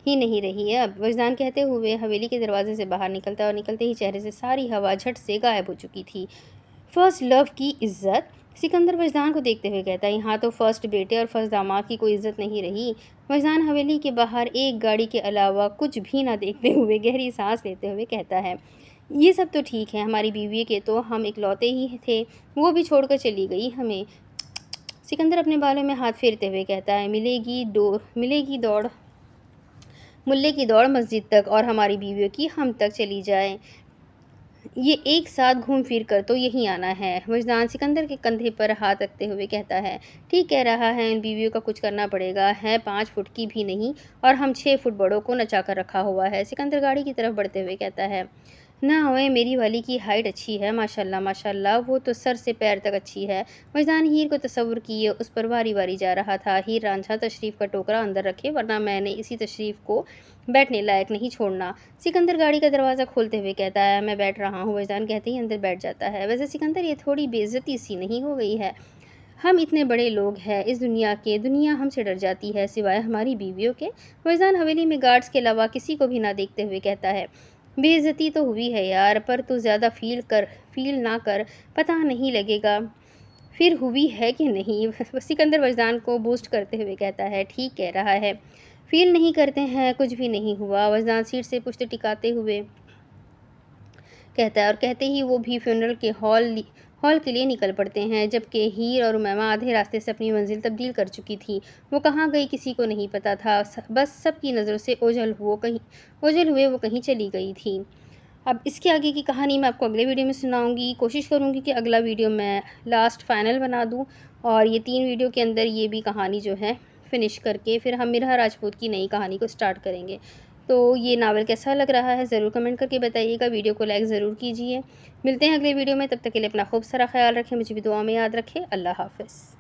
ہی نہیں رہی ہے اب۔ وجدان کہتے ہوئے حویلی کے دروازے سے باہر نکلتا ہے اور نکلتے ہی چہرے سے ساری ہوا جھٹ سے غائب ہو چکی تھی۔ فرسٹ لو کی عزت؟ سکندر وجدان کو دیکھتے ہوئے کہتا ہے، یہاں تو فرسٹ بیٹے اور فرسٹ داماد کی کوئی عزت نہیں رہی۔ وجدان حویلی کے باہر ایک گاڑی کے علاوہ کچھ بھی نہ دیکھتے ہوئے گہری سانس لیتے ہوئے کہتا ہے، یہ سب تو ٹھیک ہے، ہماری بیوی کے تو ہم اکلوتے ہی تھے، وہ بھی چھوڑ کر چلی گئی ہمیں۔ سکندر اپنے بالوں میں ہاتھ پھیرتے ہوئے کہتا ہے، ملے کی دوڑ مسجد تک اور ہماری بیویوں کی ہم تک چلی جائیں، یہ ایک ساتھ گھوم پھر کر تو یہیں آنا ہے۔ وجدان سکندر کے کندھے پر ہاتھ رکھتے ہوئے کہتا ہے، ٹھیک کہہ رہا ہے، ان بیویوں کا کچھ کرنا پڑے گا، ہے 5 فٹ کی بھی نہیں اور ہم 6 فٹ بڑوں کو نچا کر رکھا ہوا ہے۔ سکندر گاڑی کی طرف بڑھتے ہوئے کہتا ہے، نہ ہوئے، میری والی کی ہائٹ اچھی ہے، ماشاءاللہ ماشاءاللہ، وہ تو سر سے پیر تک اچھی ہے۔ وجدان ہیر کو تصور کیے اس پر واری واری جا رہا تھا، ہیر رانجھا تشریف کا ٹوکرا اندر رکھے ورنہ میں نے اسی تشریف کو بیٹھنے لائق نہیں چھوڑنا۔ سکندر گاڑی کا دروازہ کھولتے ہوئے کہتا ہے، میں بیٹھ رہا ہوں۔ وجدان کہتے ہی اندر بیٹھ جاتا ہے، ویسے سکندر یہ تھوڑی بے عزتی سی نہیں ہو گئی ہے؟ ہم اتنے بڑے لوگ ہیں اس دنیا ہم سے ڈر جاتی ہے سوائے ہماری بیویوں کے۔ وجدان حویلی میں گارڈز کے علاوہ کسی کو بھی نہ دیکھتے ہوئے کہتا ہے، بے عزتی تو ہوئی ہے یار، پر تو زیادہ فیل نہ کر، پتہ نہیں لگے گا، پھر ہوئی ہے کہ نہیں؟ سکندر وجدان کو بوسٹ کرتے ہوئے کہتا ہے ٹھیک کہہ رہا ہے، فیل نہیں کرتے ہیں، کچھ بھی نہیں ہوا۔ وجدان سیٹ سے پشت ٹکاتے ہوئے کہتا ہے، اور کہتے ہی وہ بھی فیونرل کے ہال کے لیے نکل پڑتے ہیں، جبکہ ہیر اور امیمہ آدھے راستے سے اپنی منزل تبدیل کر چکی تھی۔ وہ کہاں گئی کسی کو نہیں پتہ تھا، بس سب کی نظروں سے اوجھل ہوئے وہ کہیں چلی گئی تھی۔ اب اس کے آگے کی کہانی میں آپ کو اگلے ویڈیو میں سناؤں گی۔ کوشش کروں گی کہ اگلا ویڈیو میں لاسٹ فائنل بنا دوں، اور یہ 3 ویڈیو کے اندر یہ بھی کہانی جو ہے فنش کر کے پھر ہم مرہا راجپوت کی نئی کہانی کو سٹارٹ کریں گے۔ تو یہ ناول کیسا لگ رہا ہے ضرور کمنٹ کر کے بتائیے گا، ویڈیو کو لائک ضرور کیجیے۔ ملتے ہیں اگلے ویڈیو میں، تب تک کے لیے اپنا خوب سارا خیال رکھیں، مجھے بھی دعا میں یاد رکھیں۔ اللہ حافظ۔